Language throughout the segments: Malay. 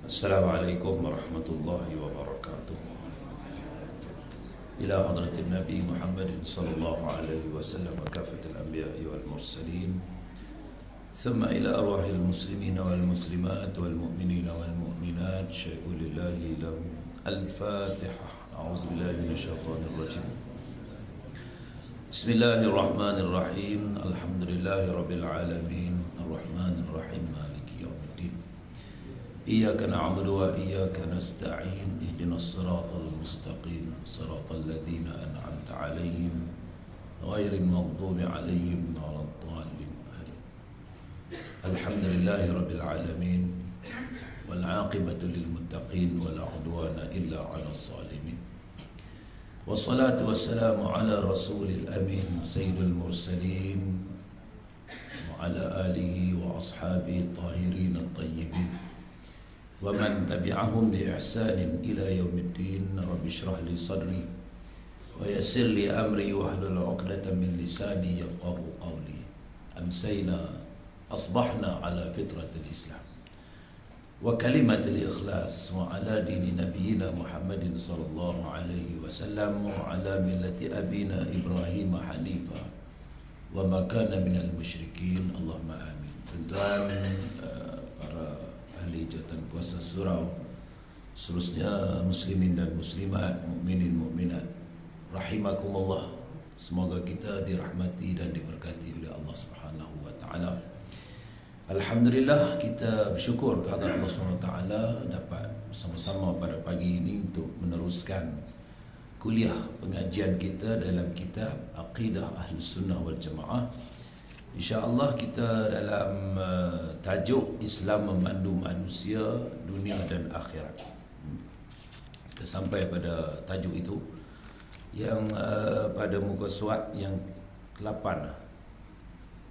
Assalamualaikum warahmatullahi wabarakatuh. Ila hadratin Nabi Muhammadin sallallahu alaihi wasallam wa kafatil anbiya'i wal mursalin. Thumma ila arwahil muslimina wal muslimat wal mu'minina wal mu'minat syai'u lillahi lahum. Al-Fatihah. A'udzu billahi minasyaitonir rajim. Bismillahirrahmanirrahim. Alhamdulillahi rabbil alamin. Arrahmanir rahim. Maliki yaumiddin. Iyyaka na'budu wa iyyaka nasta'in. Ihdinas siratal mustaqim. Siratal ladzina an'amta 'alaihim ghairil maghdubi 'alaihim waladdallin. Alhamdulillahi rabbil alamin. Wal 'aqibatu lil muttaqin wa la 'udwana illa 'alal zalimin. Wassalatu wassalamu ala rasulil amin sayyidil mursalin wa ala alihi wa ashabihi tahirin at-tayyibin wa man tabi'ahum bi ihsanin ila yaumiddin. Rabbi shrah li sadri wa yassir li amri wahlul 'uqdatam min lisani yafqahu qawli. Amsayna asbahna ala fitratil islam wa kalimatil ikhlas wa ala dini nabiyyina Muhammadin sallallahu alaihi wasallam wa ala millati abina Ibrahim hanifa wa ma kana minal musyrikin. Allahumma amin. Tuan-tuan, para ahli jawatan kuasa surau, seterusnya muslimin dan muslimat, mukminin mukminat, rahimakumullah. Semoga kita dirahmati dan diberkati oleh Allah Subhanahu wa taala. Alhamdulillah, kita bersyukur kepada Allah SWT dapat bersama-sama pada pagi ini untuk meneruskan kuliah pengajian kita dalam kitab Aqidah Ahlus Sunnah wal Jamaah. InsyaAllah kita dalam tajuk Islam memandu manusia dunia dan akhirat. Kita sampai pada tajuk itu yang pada muka surat yang ke-8,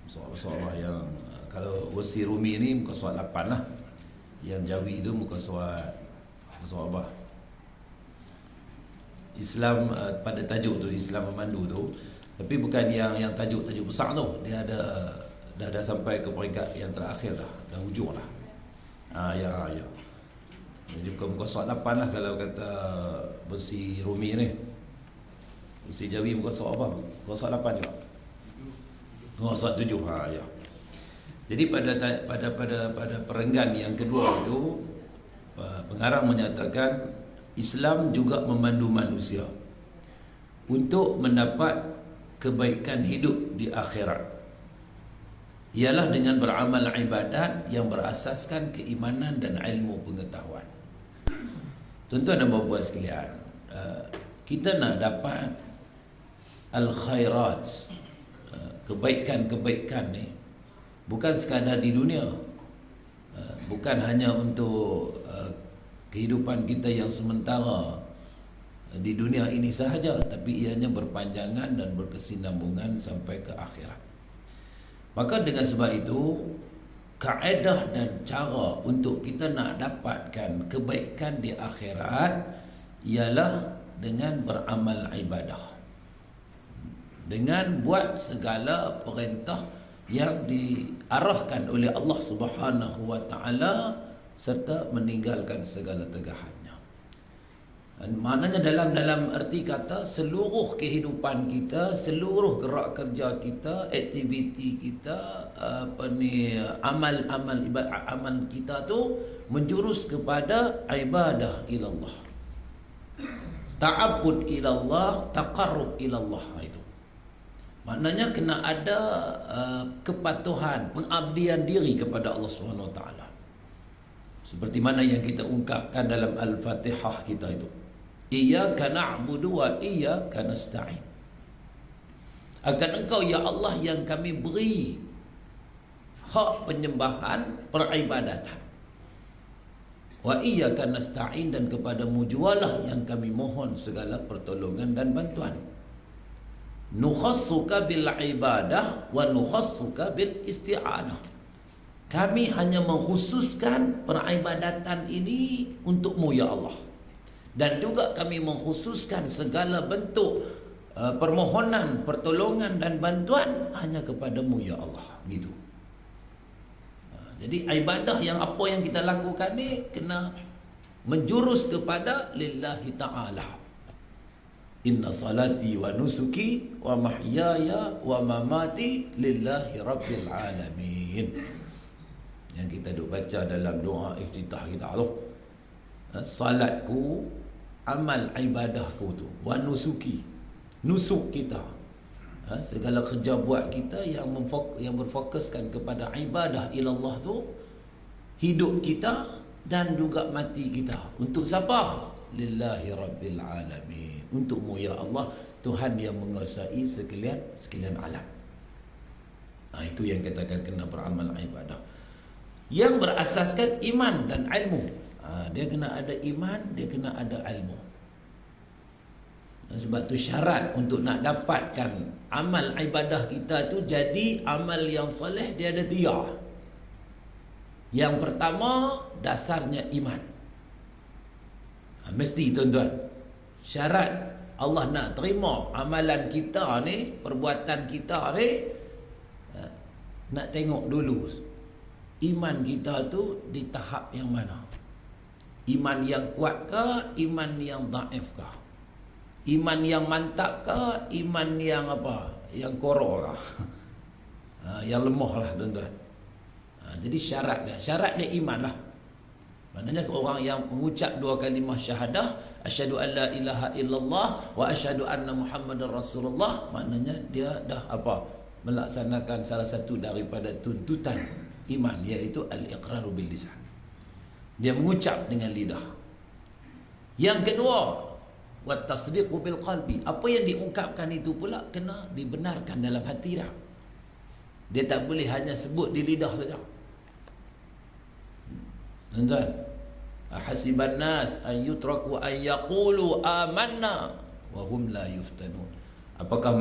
soal-soal yang kalau Wasi Rumi ni muka surat 8 lah. Yang Jawi itu muka surat apa? Islam pada tajuk tu, Islam memandu tu. Tapi bukan yang tajuk-tajuk besar tu. Dia dah sampai ke peringkat yang terakhir dah hujung lah. Ya. Jadi bukan muka surat 8 lah kalau kata Wasi Rumi ni. Wasi Jawi muka surat apa? Muka surat 8 juga. Muka surat 7. Ya. Jadi pada perenggan yang kedua itu, pengarang menyatakan Islam juga memandu manusia untuk mendapat kebaikan hidup di akhirat, ialah dengan beramal ibadat yang berasaskan keimanan dan ilmu pengetahuan. Tuan-tuan dan puan-puan sekalian, kita nak dapat al-khairat, kebaikan-kebaikan ni bukan sekadar di dunia, bukan hanya untuk kehidupan kita yang sementara di dunia ini sahaja, tapi ianya berpanjangan dan berkesinambungan sampai ke akhirat. Maka dengan sebab itu, kaedah dan cara untuk kita nak dapatkan kebaikan di akhirat ialah dengan beramal ibadah, dengan buat segala perintah yang diarahkan oleh Allah Subhanahu wa taala serta meninggalkan segala tegahannya. Maknanya dalam arti kata seluruh kehidupan kita, seluruh gerak kerja kita, aktiviti kita, amal kita tu menjurus kepada ibadah ilallah, ta'abbud ilallah, taqarrub ilallah. Itu maknanya kena ada kepatuhan, pengabdian diri kepada Allah SWT. Seperti mana yang kita ungkapkan dalam Al-Fatihah kita itu. Iyyaka na'budu wa iyyaka nasta'in. Akan Engkau ya Allah yang kami beri hak penyembahan, peribadatan. Wa iyyaka nasta'in, dan kepadamu jualah yang kami mohon segala pertolongan dan bantuan. Nukhassuka bil ibadah wa nukhassuka bil isti'anah. Kami hanya mengkhususkan peribadatan ini untukmu ya Allah, dan juga kami mengkhususkan segala bentuk permohonan, pertolongan dan bantuan hanya kepadamu ya Allah. Gitu. Jadi ibadah yang apa yang kita lakukan ni kena menjurus kepada lillahi ta'ala. Inna salati wa nusuki wa mahyaya wa mamati lillahi rabbil alamin. Yang kita duk baca dalam doa iftitah kita tu. Salatku, amal ibadahku tu, wa nusuki, nusuk kita, segala kerja buat kita yang berfokuskan kepada ibadah ilallah tu, hidup kita dan juga mati kita. Untuk siapa? Lillahi rabbil alamin. Untukmu ya Allah, Tuhan yang menguasai sekalian alam. Itu yang katakan kena beramal ibadah yang berasaskan iman dan ilmu. Dia kena ada iman, dia kena ada ilmu. Dan sebab tu syarat untuk nak dapatkan amal ibadah kita tu jadi amal yang soleh, dia ada 3. Yang pertama, dasarnya iman. Mesti tuan-tuan, syarat Allah nak terima amalan kita ni, perbuatan kita ni, nak tengok dulu iman kita tu di tahap yang mana. Iman yang kuat ke, iman yang dhaif ke? Iman yang mantap ke, iman yang apa? Yang koror ke? Yang lemah lah tuan-tuan. Jadi syaratnya iman lah. Maknanya orang yang mengucap 2 kalimah syahadah, asyhadu an la ilaha illallah wa asyhadu anna muhammadar rasulullah, maknanya dia dah apa? Melaksanakan salah satu daripada tuntutan iman, iaitu al-iqraru bil lisan. Dia mengucap dengan lidah. Yang kedua, wat tasdiqu bil qalbi. Apa yang diungkapkan itu pula kena dibenarkan dalam hati dah. Dia tak boleh hanya sebut di lidah saja. Tuan-tuan, hasiban nas an yutraku an yaqulu amanna wa hum la yuftanun. Apakah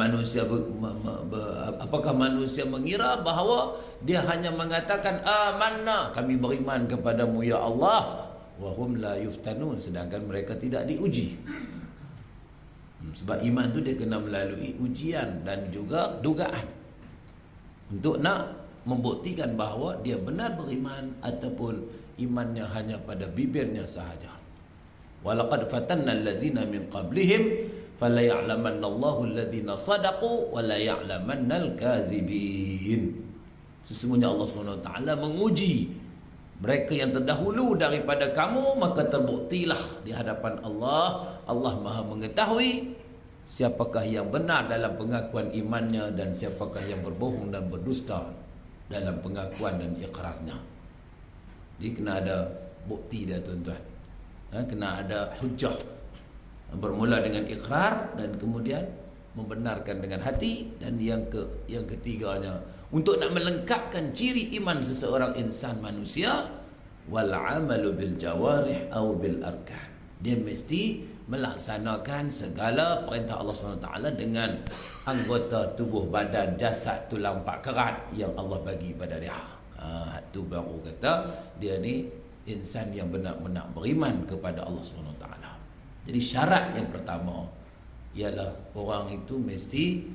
manusia mengira bahawa dia hanya mengatakan amanna, kami beriman kepadamu ya Allah, wa hum la yuftanun, sedangkan mereka tidak diuji. Sebab iman tu dia kena melalui ujian dan juga dugaan untuk nak membuktikan bahawa dia benar beriman ataupun imannya hanya pada bibirnya sahaja. Walaqad fatanna alladhina min qablihim fala ya'lamanna Allahu alladhina sadaqu wa la ya'lamanna al-kadhibin. Sesungguhnya Allah SWT menguji mereka yang terdahulu daripada kamu, maka terbuktilah di hadapan Allah. Allah Maha mengetahui siapakah yang benar dalam pengakuan imannya dan siapakah yang berbohong dan berdusta dalam pengakuan dan ikrarnya. Jadi kena ada bukti dia tuan-tuan. Kena ada hujjah. Bermula dengan ikrar dan kemudian membenarkan dengan hati. Dan yang ketiganya, untuk nak melengkapkan ciri iman seseorang insan manusia, wal amalu bil jawarih au bil arkan. Dia mesti melaksanakan segala perintah Allah SWT dengan anggota tubuh badan, jasad, tulang pakerat yang Allah bagi pada dia. Tu baru kata dia ni insan yang benar-benar beriman kepada Allah SWT. Jadi syarat yang pertama ialah orang itu mesti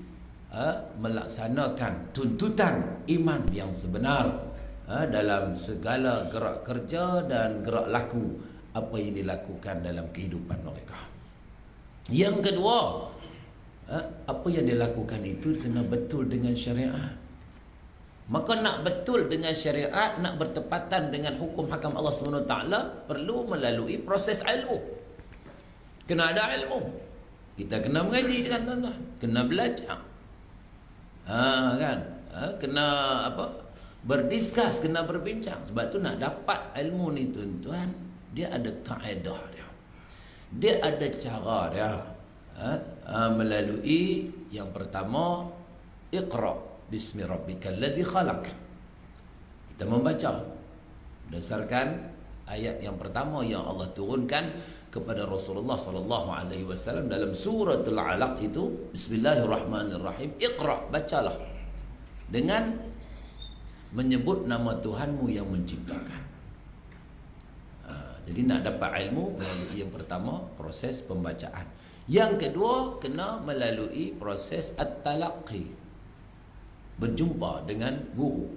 melaksanakan tuntutan iman yang sebenar dalam segala gerak kerja dan gerak laku apa yang dilakukan dalam kehidupan mereka. Yang kedua, apa yang dilakukan itu kena betul dengan syariat. Maka nak betul dengan syariat, nak bertepatan dengan hukum hakam Allah SWT, perlu melalui proses ilmu. Kena ada ilmu. Kita kena mengaji kan, kena belajar. Kena berdiskus, kena berbincang. Sebab tu nak dapat ilmu ni tuan-tuan, dia ada kaedah dia. Dia ada cara dia. Melalui yang pertama, iqra bismi rabbikal ladzi khalaq. Kita membaca berdasarkan ayat yang pertama yang Allah turunkan kepada Rasulullah sallallahu alaihi wasallam dalam suratul Alaq itu, bismillahirrahmanirrahim, iqra, bacalah dengan menyebut nama Tuhanmu yang menciptakan. Jadi nak dapat ilmu melalui yang pertama proses pembacaan. Yang kedua kena melalui proses at-talaqqi, berjumpa dengan guru.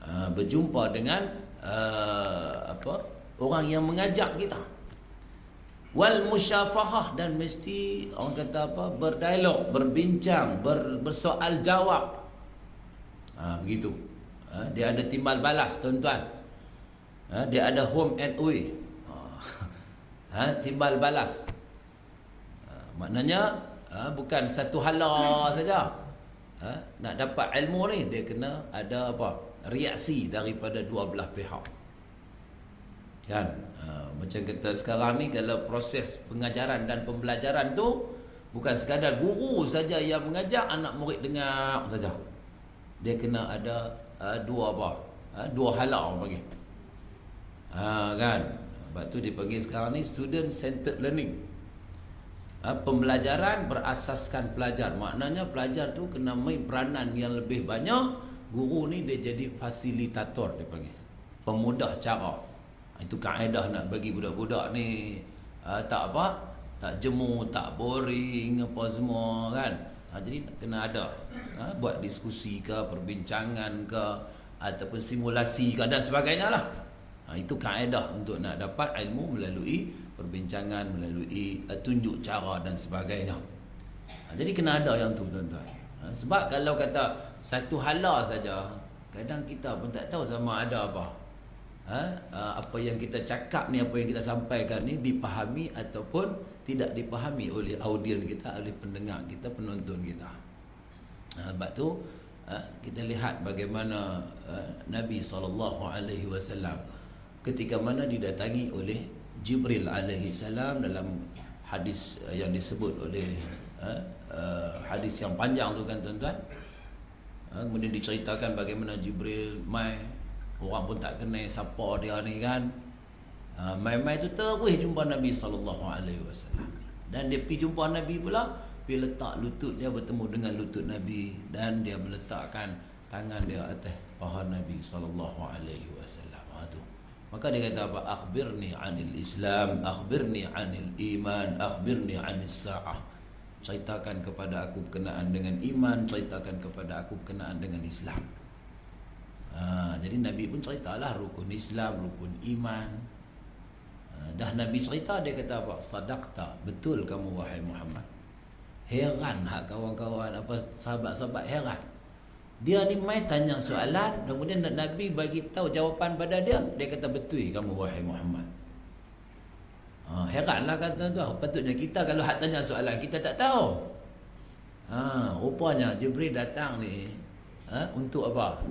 berjumpa dengan orang yang mengajak kita. Wal musyafahah, dan mesti orang kata berdialog, berbincang, bersoal jawab. Begitu. Dia ada timbal balas, tuan-tuan. Dia ada home and away. Timbal balas. Maknanya bukan satu hala saja. Nak dapat ilmu ni dia kena ada reaksi daripada dua belah pihak. Kan? Macam kata sekarang ni, kalau proses pengajaran dan pembelajaran tu bukan sekadar guru saja yang mengajak, anak murid dengar saja. Dia kena ada dua hala orang panggil. Kan? Sebab tu dipanggil sekarang ni student centered learning. Pembelajaran berasaskan pelajar. Maknanya pelajar tu kena main peranan yang lebih banyak. Guru ni dia jadi fasilitator, dia panggil, pemudah cara. Itu kaedah nak bagi budak-budak ni tak jemu, tak boring apa semua kan. Jadi kena ada buat diskusi ke, perbincangan ke, ataupun simulasi ke dan sebagainya lah. Itu kaedah untuk nak dapat ilmu melalui perbincangan, melalui tunjuk cara dan sebagainya. Jadi kena ada yang tu, tuan-tuan. Sebab kalau kata satu hala saja, kadang kita pun tak tahu sama ada apa yang kita cakap ni, apa yang kita sampaikan ni dipahami ataupun tidak dipahami oleh audien kita, oleh pendengar kita, penonton kita. Sebab tu kita lihat bagaimana Nabi SAW ketika mana didatangi oleh Jibril alaihi salam dalam hadis yang disebut oleh hadis yang panjang tu kan, tuan-tuan. Kemudian diceritakan bagaimana Jibril mai, orang pun tak kenal siapa dia ni kan. Mai-mai tu terus jumpa Nabi SAW. Dan dia pergi jumpa Nabi pula, pergi letak lutut dia bertemu dengan lutut Nabi, dan dia meletakkan tangan dia atas paha Nabi SAW. Maka dia kata apa? Akhbirni anil Islam, akhbirni anil iman, akhbirni anis sa'ah. Ceritakan kepada aku berkenaan dengan iman, ceritakan kepada aku berkenaan dengan Islam. Jadi Nabi pun ceritalah rukun Islam, rukun iman. Dah Nabi cerita, dia kata apa? Sadaqta, betul kamu wahai Muhammad. Heran kawan-kawan, sahabat-sahabat heran. Dia ni mai tanya soalan, kemudian Nabi bagi tahu jawapan pada dia. Dia kata betul kamu wahai Muhammad. Heranlah kata tu. Patutnya kita kalau hak tanya soalan kita tak tahu. Rupanya Jibril datang ni untuk apa?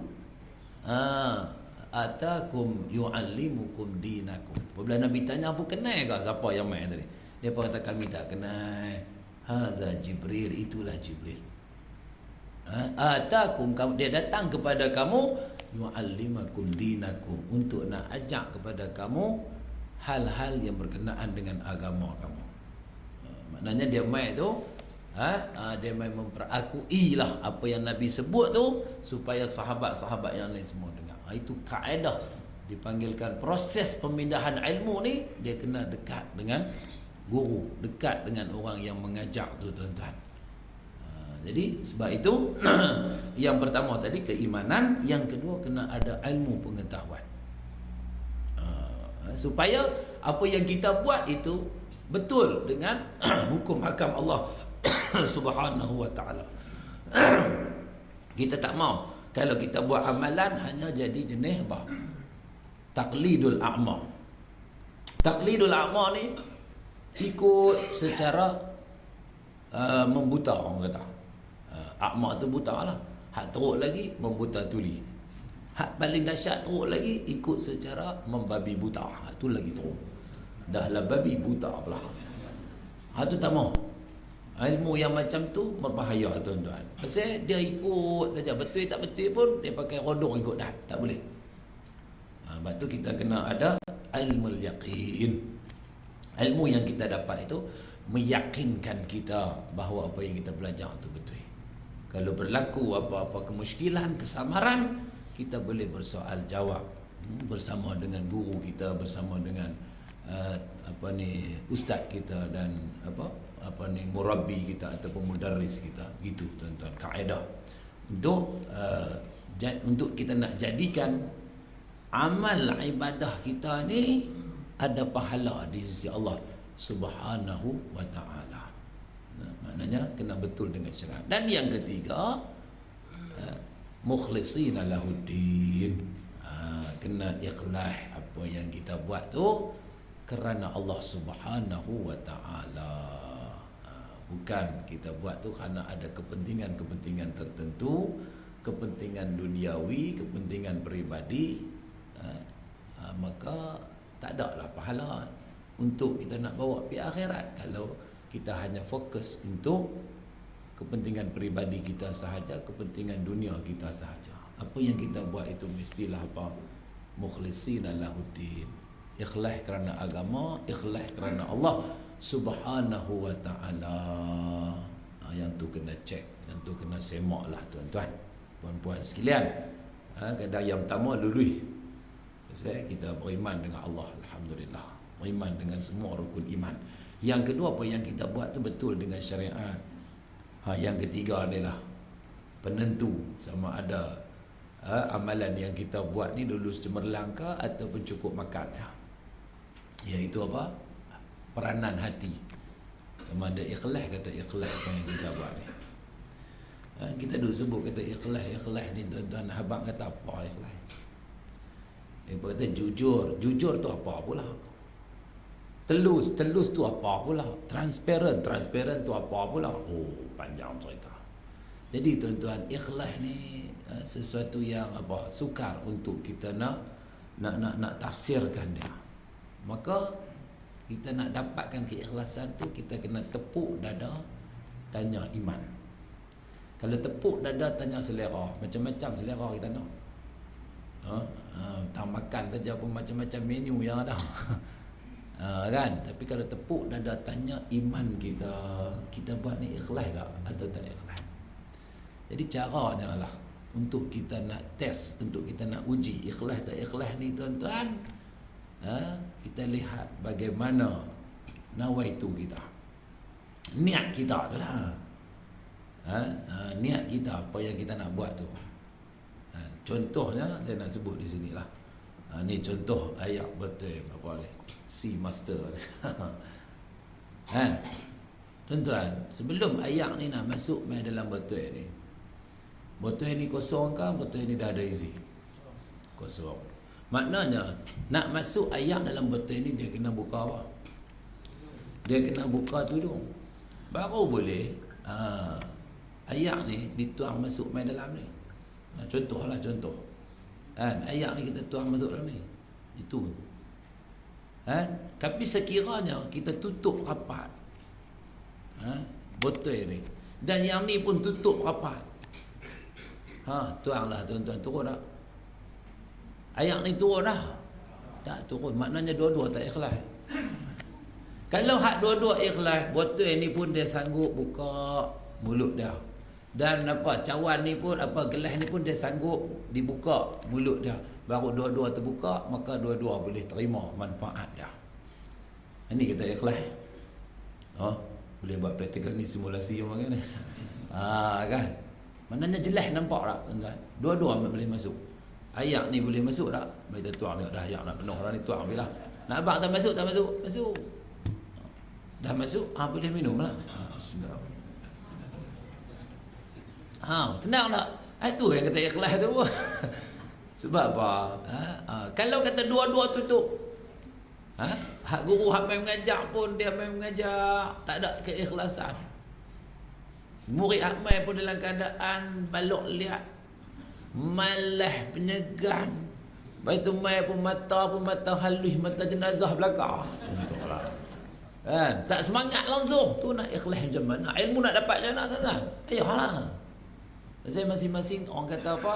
Atakum yu'allimukum dinakum. Bila Nabi tanya, apa kenal ke siapa yang mai tadi? Dia pun kata kami tak kenal. Hadza Jibril, itulah Jibril. Atakum, dia datang kepada kamu, yu'allimakum dinakum, untuk nak ajak kepada kamu hal-hal yang berkenaan dengan agama kamu. Maknanya dia mai tu dia mai memperakui lah apa yang Nabi sebut tu, supaya sahabat-sahabat yang lain semua dengar. Itu kaedah dipanggilkan proses pemindahan ilmu ni. Dia kena dekat dengan guru, dekat dengan orang yang mengajak tu, tuan-tuan. Jadi sebab itu yang pertama tadi keimanan, yang kedua kena ada ilmu pengetahuan, supaya apa yang kita buat itu betul dengan hukum hakam Allah Subhanahu wa ta'ala. Kita tak mau kalau kita buat amalan hanya jadi jenis apa? Taqlidul a'ma. Taqlidul a'ma ni ikut secara membuta, orang kata. A'ma tu buta lah. Hak teruk lagi membuta tuli. Hak paling dahsyat teruk lagi ikut secara membabi buta. Hak tu lagi teruk. Dah lah babi buta pula. Hak tu tak mau. Ilmu yang macam tu berbahaya, tuan-tuan. Pasal dia ikut saja, betul tak betul pun dia pakai rodong ikut dah. Tak boleh. Sebab tu kita kena ada ilmu yaqin. Ilmu yang kita dapat itu meyakinkan kita bahawa apa yang kita belajar itu betul. Kalau berlaku apa-apa kemusykilan, kesamaran, kita boleh bersoal jawab bersama dengan guru kita, bersama dengan ustaz kita dan murabbi kita ataupun mudarris kita. Gitu, tuan-tuan, kaedah untuk untuk kita nak jadikan amal ibadah kita ni ada pahala di sisi Allah Subhanahu wa ta'ala. Maknanya kena betul dengan syariat. Dan yang ketiga, mukhlishina lahuddin, kena ikhlas apa yang kita buat tu kerana Allah Subhanahu wa ta'ala. Bukan kita buat tu kerana ada kepentingan-kepentingan tertentu, kepentingan duniawi, kepentingan peribadi, maka tak ada lah pahala untuk kita nak bawa pergi akhirat kalau kita hanya fokus untuk kepentingan peribadi kita sahaja, kepentingan dunia kita sahaja. Apa yang kita buat itu mestilah apa? Mukhlishina lahuddin. Ikhlas kerana agama, ikhlas kerana Allah Subhanahu wa ta'ala. Yang tu kena cek, yang tu kena semak lah tuan-tuan, puan-puan sekalian. Kadang yang pertama luluh. Kita beriman dengan Allah, alhamdulillah. Beriman dengan semua rukun iman. Yang kedua, apa yang kita buat tu betul dengan syariat. Yang ketiga adalah penentu sama ada amalan yang kita buat ni lulus cemerlang ke ataupun cukup makan. Iaitu apa? Peranan hati. Sama ada ikhlas, kata ikhlas apa yang kita buat ni. Kita dulu sebut kata ikhlas ni tuan-tuan, abang kata apa ikhlas? Dia kata jujur tu apa pula? Telus tu apa pula? Transparent tu apa pula? Oh, panjang cerita. Jadi tuan-tuan, ikhlas ni sesuatu yang apa? Sukar untuk kita nak tafsirkan dia. Maka kita nak dapatkan keikhlasan tu, kita kena tepuk dada, tanya iman. Kalau tepuk dada, tanya selera, macam-macam selera kita nak. Tak makan saja pun macam-macam menu yang ada. Kan? Tapi kalau tepuk dada, tanya iman kita, kita buat ni ikhlas tak atau tak ikhlas. Jadi caranya lah untuk kita nak test, untuk kita nak uji ikhlas tak ikhlas ni tuan-tuan, kita lihat bagaimana nawaitu kita, niat kita tu lah. Niat kita, apa yang kita nak buat tu. Contohnya saya nak sebut di sini lah. Ni contoh ayat betul apa ni? C master ni. Kan? Tuan-tuan, sebelum ayat ni nak masuk main dalam botol ni. Botol ni kosong kan? Botol ni dah ada isi. Kosong. Maknanya nak masuk ayat dalam botol ni dia kena buka apa? Dia kena buka tudung. Baru boleh ayat ni dituang masuk main dalam ni. Contoh. Kan? Ayat ni kita tuang masuk dalam ni. Itu. Kan? Tapi sekiranya kita tutup rapat botol ni, dan yang ni pun tutup rapat, tuanglah tuan-tuan, turun tak? Ayat ni turun dah? Tak turun. Maknanya dua-dua tak ikhlas. Kalau hak dua-dua ikhlas, botol ni pun dia sanggup buka mulut dia. Dan apa, cawan ni pun, apa, gelas ni pun dia sanggup dibuka mulut dia. Baru dua-dua terbuka, maka dua-dua boleh terima manfaat dia. Ini kita ikhlas. Boleh buat praktikal ni, simulasi orang kan. Kan? Maknanya jelas nampak tak tuan-tuan? Dua-dua boleh masuk. Ayat ni boleh masuk tak? Kita tuang tengok dah ayat nak penuh dah ni, tuang bila. Nak abang tak masuk? Masuk. Dah masuk, boleh minum lah. Bismillah. Tenang tak? Itu yang kata ikhlas tu pun. Sebab apa? Kalau kata dua-dua tutup, hak guru hak main mengajar pun dia main mengajar, tak ada keikhlasan. Murid hak main pun dalam keadaan balok liat, malah penyegan. Lepas tu main pun mata halus, mata jenazah belakang. Contohlah. Kan? Tak semangat langsung. Tu nak ikhlas macam mana? Ilmu nak dapat macam mana tuan-tuan? Ayolah. Saya masing-masing orang kata apa?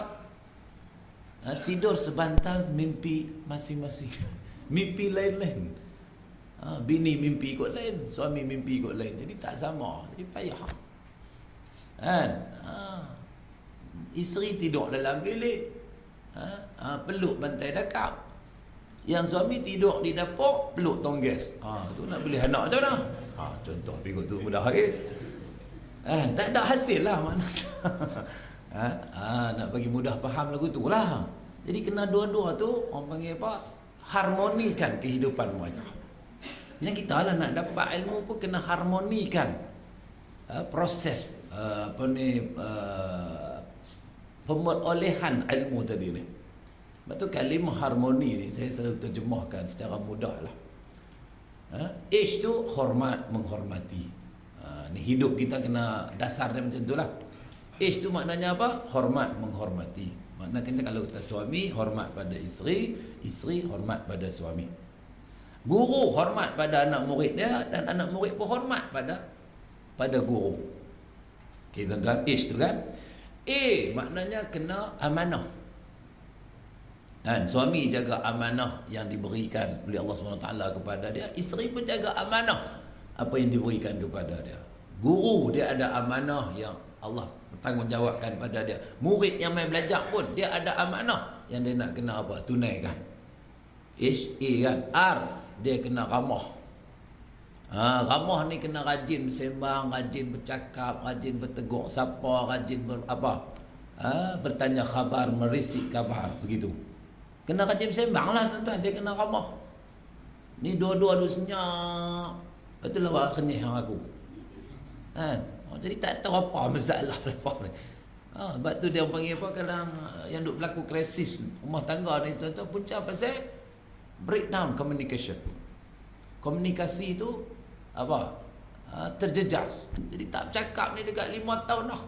Tidur sebantal, mimpi masing-masing. Mimpi lain-lain. Bini mimpi ikut lain, suami mimpi ikut lain. Jadi tak sama. Jadi payah. Kan? Isteri tidur dalam bilik, peluk bantai dakap. Yang suami tidur di dapur, peluk tongges. Tu nak boleh anak macam mana? Contoh pikut tu mudah sikit. Tak ada hasil lah maknanya. Nak bagi mudah faham lagu tu lah. Jadi kena dua-dua tu orang panggil apa? Harmonikan kehidupan mereka. Yang kita lah nak dapat ilmu pun kena harmonikan proses pemerolehan ilmu tadi ni. Sebab tu kalimah harmoni ni saya selalu terjemahkan secara mudah lah. Ish tu hormat, menghormati. Ni hidup kita kena dasar dia macam tu lah. Ish tu maknanya apa? Hormat, menghormati. Maknanya kalau kita suami, hormat pada isteri, isteri hormat pada suami. Guru hormat pada anak murid dia, dan anak murid pun hormat pada guru. Okey tuan-tuan, ish tu kan. Maknanya kena amanah. Suami jaga amanah yang diberikan oleh Allah SWT kepada dia, isteri pun jaga amanah apa yang diberikan kepada dia. Guru dia ada amanah yang Allah bertanggungjawabkan pada dia. Murid yang main belajar pun dia ada amanah yang dia nak kena apa? Tunaikan. kan. R, dia kena ramah. Ramah ni kena rajin bersembang, rajin bercakap, rajin bertegur sapa, rajin bertanya khabar, merisik khabar, begitu. Kena rajin bersembang lah tuan-tuan, dia kena ramah. Ni dua-dua tu senyap. Betul lah kenyih yang aku. Jadi tak tahu apa masalah apa ni. Sebab tu dia panggil apa, kadang yang duk berlaku krisis rumah tangga ni tuan-tuan, punca pasal breakdown communication. Komunikasi tu apa? Terjejas. Jadi tak bercakap ni dekat 5 tahun dah.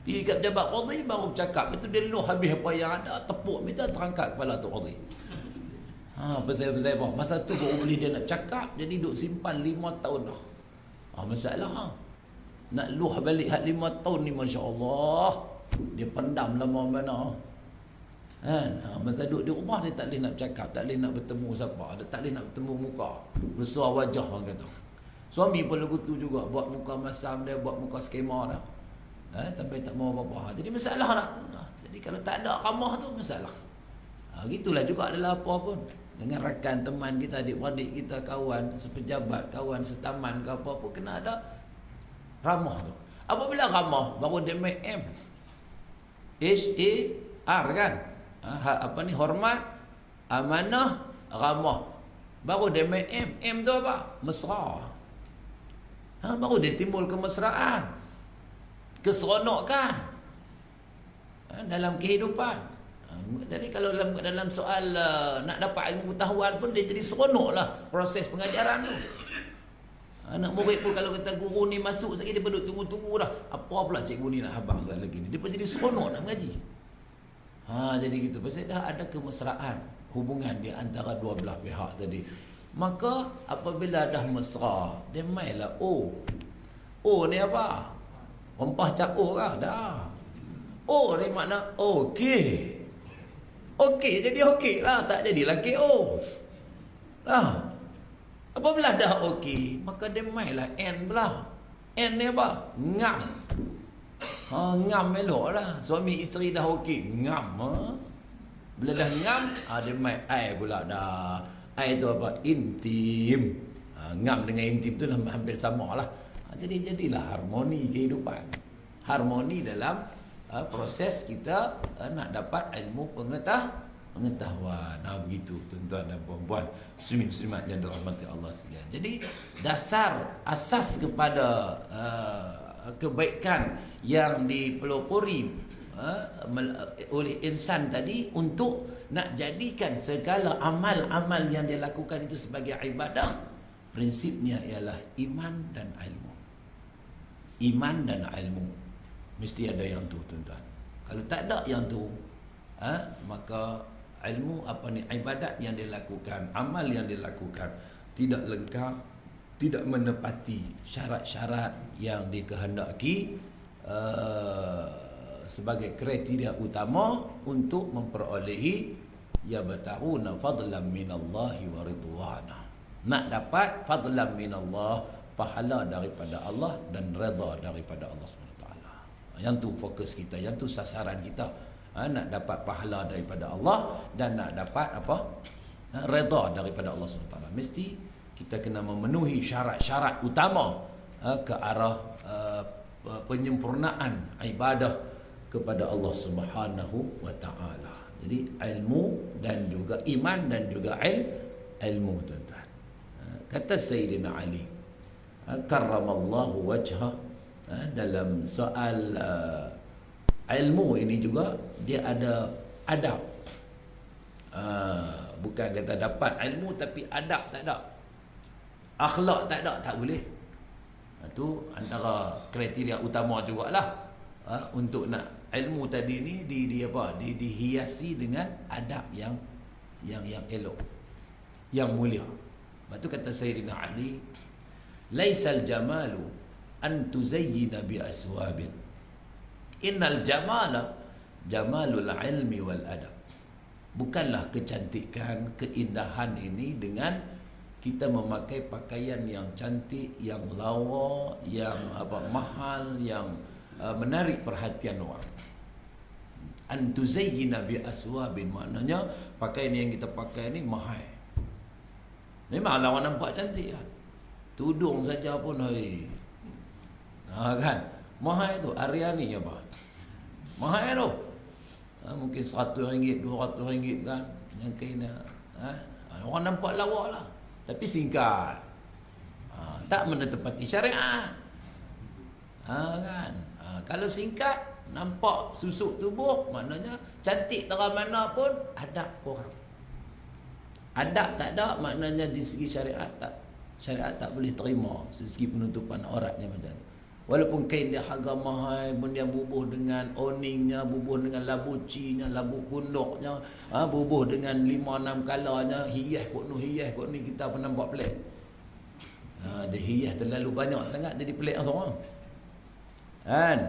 Pergi kat pejabat qadhi baru bercakap. Itu dia luh habis apa yang ada, tepuk minta terangkat kepala tu qadhi. Pasal apa? Masa tu baru boleh dia nak cakap, jadi duk simpan 5 tahun dah. Masalah nak luh balik hak 5 tahun ni, masya-Allah. Dia pendam lama mana. Masa duduk di rumah dia tak boleh nak bercakap, tak boleh nak bertemu siapa, dia tak boleh nak bertemu muka, bersuah wajah orang kata. Suami pun lagu tu juga, buat muka masam dia, buat muka skema dah. Sampai tak mau apa-apa. Jadi masalah nak. Jadi kalau tak ada ramah tu masalah. Gitulah juga adalah apa pun. Dengan rakan, teman kita, adik-adik kita, kawan, sepejabat, kawan setaman ke apa pun kena ada ramah tu. Apabila ramah baru dia make M. H-A-R kan? Apa ni, hormat, amanah, ramah. Baru dia make M. M tu apa? Mesra. Baru dia timbul kemesraan, keseronokan dalam kehidupan. Jadi kalau dalam soal nak dapat ilmu pengetahuan pun dia jadi seronok lah proses pengajaran tu. Anak murid pun kalau kata guru ni masuk sekali, dia perlu tunggu-tunggu dah. Apa pula cikgu ni nak habang sekali lagi ni. Dia pun jadi seronok nak mengaji. Jadi gitu. Pasal dah ada kemesraan, hubungan di antara dua belah pihak tadi. Maka apabila dah mesra, dia mainlah O. O ni apa? Rempah cap O kah? Dah. O ni makna okey. Okey jadi okey lah, tak jadilah KO. Apabila dah okey, maka dia mainlah N pula. N ni apa? Ngam. Ngam elok lah. Suami isteri dah okey, ngam. Bila dah ngam, dia main I pula dah. I tu apa? Intim. Ngam dengan intim tu hampir sama lah. Jadilah harmoni kehidupan. Harmoni dalam proses kita nak dapat ilmu pengetahuan. Begitu tuan-tuan dan puan-puan, muslimin muslimat yang dirahmati Allah sekalian. Jadi dasar asas kepada kebaikan yang dipelopori oleh insan tadi untuk nak jadikan segala amal-amal yang dia lakukan itu sebagai ibadah, prinsipnya ialah iman dan ilmu. Iman dan ilmu mesti ada yang tu tuan-tuan. Kalau tak ada yang tu, maka ilmu ibadat yang dia lakukan, amal yang dia lakukan tidak lengkap, tidak menepati syarat-syarat yang dikehendaki sebagai kriteria utama untuk memperolehi yabtaguna fadlan minallahi wa ridwana. Nak dapat fadlan minallah, pahala daripada Allah dan redha daripada Allah SWT. Yang tu fokus kita, yang tu sasaran kita. Nak dapat pahala daripada Allah dan nak dapat apa? Redha daripada Allah SWT. Mesti kita kena memenuhi syarat-syarat utama ke arah penyempurnaan ibadah kepada Allah Subhanahu wa taala. Jadi ilmu dan juga iman dan juga ilmu, tuan-tuan. Kata Sayyidina Ali karramallahu wajhah, dalam soal ilmu ini juga dia ada adab. Bukan kata dapat ilmu tapi adab tak ada, akhlak tak ada, tak boleh. Itu antara kriteria utama jugalah untuk nak ilmu tadi ni dihiasi dengan adab yang elok, yang mulia. Lepas tu kata Sayyidina Ali, laisal jamalu an tuzayyina bi aswabin, innal jamala jamalul ilmi wal adab. Bukanlah kecantikan, keindahan ini dengan kita memakai pakaian yang cantik, yang lawa, yang mahal, yang menarik perhatian orang. An tuzayyina bi aswabin, maknanya pakaian yang kita pakai ni mahal. Memang lawan nampak cantik kan. Tudung saja pun kan mahal tu. Aryani apa? Mahal tu. Mungkin RM100, RM200 kan. Yang kena orang nampak lawa lah, tapi singkat. Tak menetapati syariat. Kan. Kalau singkat, nampak susuk tubuh, maknanya cantik terang mana pun, adab kurang. Adab tak ada, maknanya di segi syariat tak boleh terima segi penutupan auratnya macam tu. Walaupun kain dia harga mahal, kemudian bubuh dengan oningnya, bubuh dengan labu cinya, labu kunduknya, bubuh dengan 5-6 kalanya, hias kot ni kita pernah buat pelik. Dia hias terlalu banyak sangat jadi pelik seorang. Kan?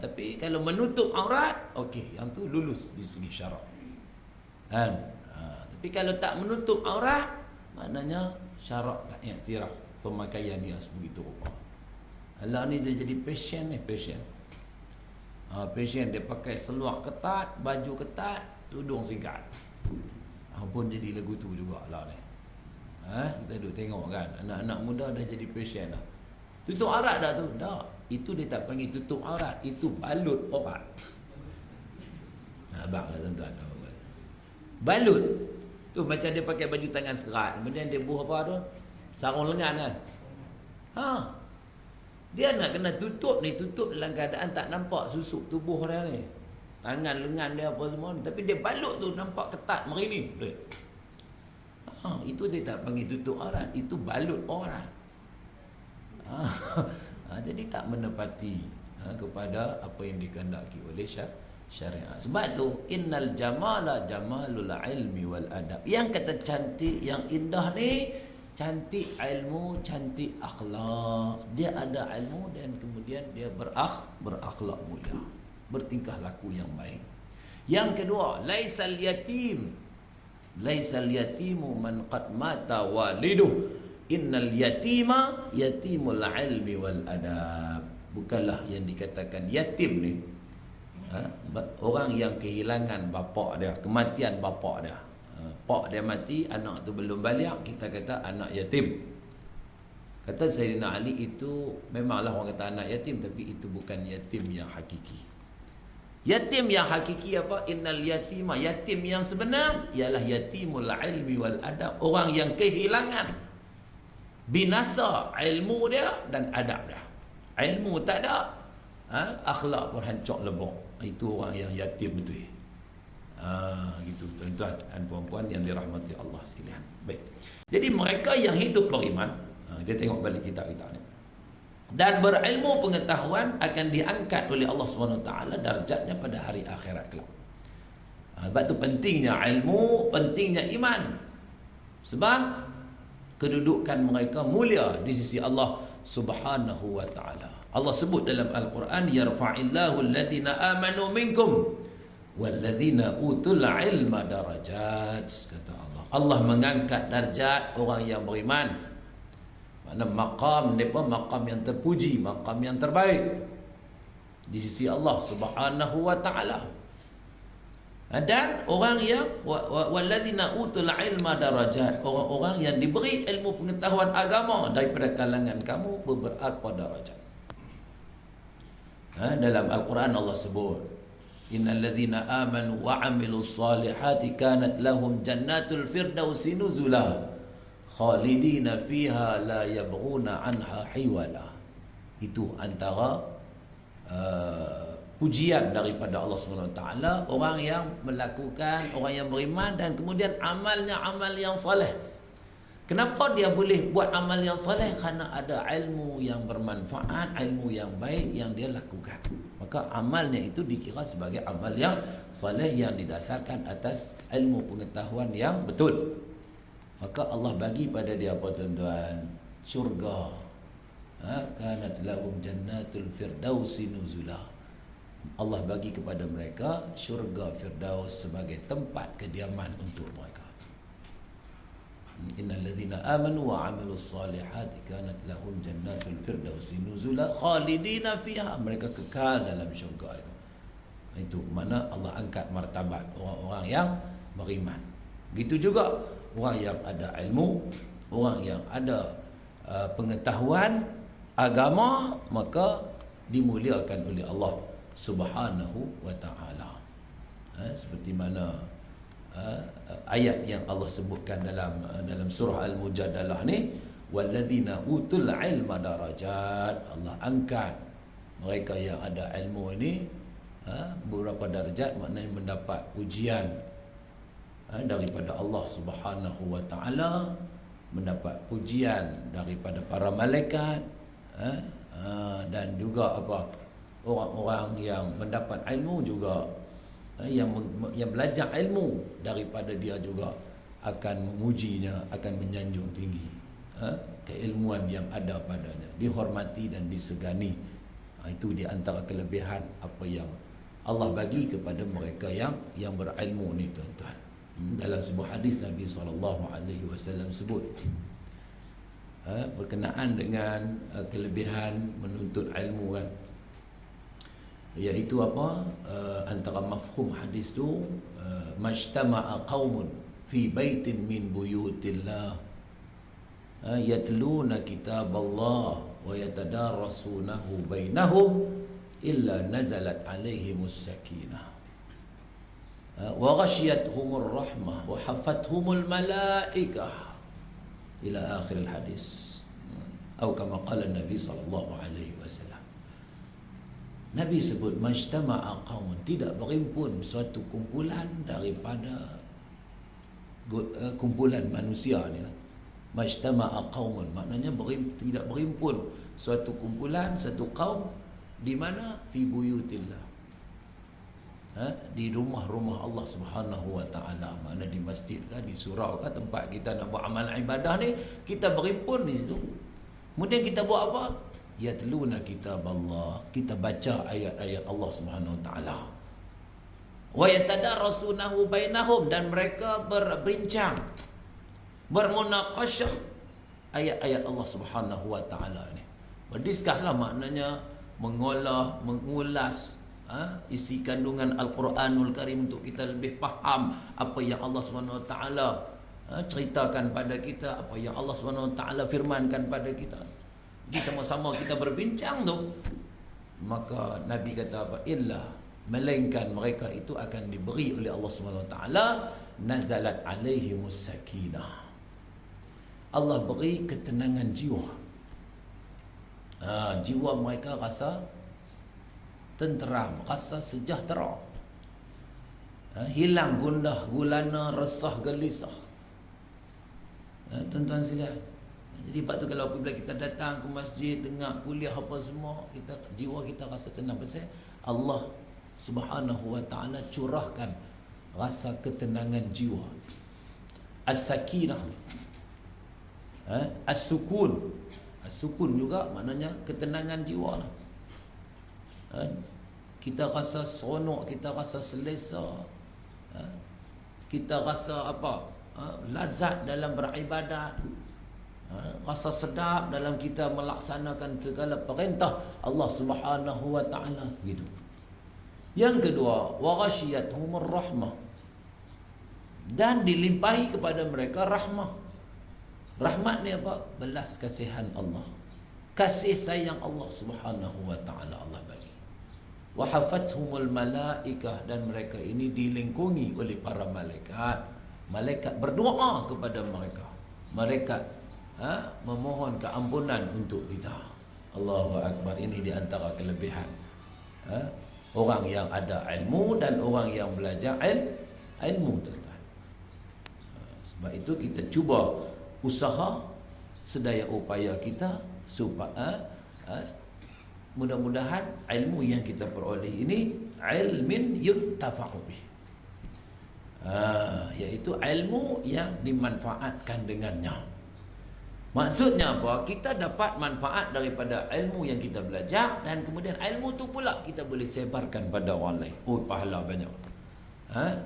Tapi kalau menutup aurat, okey, yang tu lulus di segi syarak. Kan? Tapi kalau tak menutup aurat, maknanya syarak tak iktiraf pemakaian dia sebegitu rupa. Allah ni dia jadi passion ni, passion. Passion dia pakai seluar ketat, baju ketat, tudung singkat. Pun jadi lagu tu juga Allah ni. Kita duduk tengok kan, anak-anak muda dah jadi passion dah. Tutup aurat dah tu? Dah. Itu dia tak panggil tutup aurat, itu balut aurat. Abang tuan-tuan, balut tu macam dia pakai baju tangan serat, kemudian dia buah apa tu, sarung lengan kan. Dia nak kena tutup ni, tutup dalam keadaan tak nampak susuk tubuh dia ni, tangan lengan dia apa semua ni, tapi dia balut tu nampak ketat merini. Itu dia tak panggil tutup aurat, itu balut aurat. Jadi tak menepati kepada apa yang dikehendaki oleh syariat. Sebab tu innal jamala jamalul ilmi wal adab. Yang kata cantik, yang indah ni cantik ilmu, cantik akhlak. Dia ada ilmu dan kemudian dia berakhlak mulia, bertingkah laku yang baik. Yang kedua, laisal yatimu man qad mata waliduh, innal yatima yatimul ilmi wal adab. Bukanlah yang dikatakan yatim ni orang yang kehilangan bapa dia, kematian bapa dia. Pak dia mati, anak tu belum balik, kita kata anak yatim. Kata Sayyidina Ali, itu memanglah orang kata anak yatim, tapi itu bukan yatim yang hakiki. Yatim yang hakiki apa? Innal yatima, yatim yang sebenar ialah yatimul ilmi wal adab, orang yang kehilangan binasa ilmu dia dan adab dia. Ilmu tak ada, akhlak pun hancur lebur. Itu orang yang yatim betul. Gitu tuan-tuan dan puan-puan yang dirahmati Allah sekalian. Baik. Jadi mereka yang hidup beriman, kita tengok balik kitab kita ni, dan berilmu pengetahuan akan diangkat oleh Allah SWT darjatnya pada hari akhirat kelak. Sebab tu pentingnya ilmu, pentingnya iman. Sebab kedudukan mereka mulia di sisi Allah Subhanahu wa taala. Allah sebut dalam Al-Quran, yarfa'illahu alladhina amanu minkum walladzina utul ilma darajat, kata Allah. Allah mengangkat darjat orang yang beriman. Makna maqam mereka maqam yang terpuji, maqam yang terbaik di sisi Allah Subhanahu wa taala. Dan orang yang walladzina utul ilma darajat, orang-orang yang diberi ilmu pengetahuan agama daripada kalangan kamu beberapa darajat. Dalam Al-Quran Allah sebut Innal ladzina amanu wa 'amilus solihati kanat lahum jannatul firdausi nuzula khalidina fiha la yabghuna anha hiwala. Itu antara pujian daripada Allah SWT, orang yang melakukan, orang yang beriman dan kemudian amalnya amal yang soleh. Kenapa dia boleh buat amal yang soleh? Kerana ada ilmu yang bermanfaat, ilmu yang baik yang dia lakukan. Maka amalnya itu dikira sebagai amal yang soleh yang didasarkan atas ilmu pengetahuan yang betul. Maka Allah bagi pada dia apa tuan-tuan? Syurga. Kanat lahum jannatul firdausi nuzula. Allah bagi kepada mereka syurga Firdaus sebagai tempat kediaman untuk mereka. Innal ladzina amanu wa 'amilus solihati kanat lahum jannatul firdausi nuzula khalidina fiha. Mereka kekal dalam syurga itu. Itu mana Allah angkat martabat orang-orang yang beriman. Gitu juga orang yang ada ilmu, orang yang ada pengetahuan agama, maka dimuliakan oleh Allah Subhanahu wa ta'ala. Seperti mana ayat yang Allah sebutkan dalam surah Al-Mujadalah ni, walladzina utul ilma darajat. Allah angkat mereka yang ada ilmu ini beberapa darjat, maknanya mendapat ujian daripada Allah Subhanahu wa ta'ala, mendapat pujian daripada para malaikat, dan juga orang-orang yang mendapat ilmu juga, yang belajar ilmu daripada dia juga akan memujinya, akan menyanjung tinggi keilmuan yang ada padanya, dihormati dan disegani. Itu di antara kelebihan apa yang Allah bagi kepada mereka yang berilmu ni tuan-tuan. Dalam sebuah hadis Nabi SAW sebut berkenaan dengan kelebihan menuntut ilmu kan, iaitu apa, antara mafhum hadis tu, majtama'a qaumun fi baitin min buyutillah yatluna kitaballah wa yatadarasunahu bainahum illa nazalat alaihimus sakinah wa ghashiyatuhumur rahmah wa hafathumul malaikah ila akhir hadis, atau kama qala Nabi sallallahu alaihi wasallam. Nabi sebut majtama'a qaumun, tidak berimpun suatu kumpulan daripada kumpulan manusia ni. Majtama'a qaumun maknanya tidak berimpun suatu kumpulan, satu kaum di mana fi buyutillah, di rumah-rumah Allah Subhanahu wa ta'ala, mana di masjid ke, di surau ke, tempat kita nak buat amal ibadah ni, kita berimpun di situ. Kemudian kita buat apa? Yatluna kitaballah, kita baca ayat-ayat Allah Subhanahu wa ta'ala. Wa yatadarasunahu bainahum, dan mereka berbincang, bermunaqasyah ayat-ayat Allah Subhanahu wa ta'ala ni. Berdiskuslah, maknanya mengolah, mengulas isi kandungan Al-Quranul Karim untuk kita lebih faham apa yang Allah Subhanahu wa ta'ala ceritakan pada kita, apa yang Allah Subhanahu wa ta'ala firmankan pada kita. Jadi sama-sama kita berbincang tu, maka Nabi kata apa? Illa, melainkan mereka itu akan diberi oleh Allah Subhanahu wa ta'ala nazalat alaihimus sakinah. Allah beri ketenangan jiwa. Jiwa mereka rasa tenteram, rasa sejahtera, hilang gundah gulana, resah gelisah. Tuan-tuan sekalian, jadi sebab tu kalau apabila kita datang ke masjid, dengar kuliah apa semua, jiwa kita rasa tenang. Pasal Allah Subhanahu wa ta'ala curahkan rasa ketenangan jiwa. As-sakinah, as-sukun. As-sukun juga maknanya ketenangan jiwa lah. Kita rasa seronok, kita rasa selesa, kita rasa apa, lazat dalam beribadat, rasa sedap dalam kita melaksanakan segala perintah Allah Subhanahu wa ta'ala, gitu. Yang kedua, wa ghashiyatuhumur rahmah, dan dilimpahi kepada mereka rahmah. Rahmat ni apa? Belas kasihan Allah, kasih sayang Allah Subhanahu wa ta'ala Allah bagi. wa hafathumul malaikah, dan mereka ini dilingkungi oleh para malaikat. Malaikat berdoa kepada mereka. Malaikat memohon keampunan untuk kita. Allahu Akbar. Ini di antara kelebihan orang yang ada ilmu dan orang yang belajar ilmu, tuan-tuan. Sebab itu kita cuba usaha sedaya upaya kita supaya mudah-mudahan ilmu yang kita peroleh ini ilmin yuntafa'u bih, iaitu ilmu yang dimanfaatkan dengannya. Maksudnya apa? Kita dapat manfaat daripada ilmu yang kita belajar, dan kemudian ilmu tu pula kita boleh sebarkan pada orang lain. Oh, pahala banyak.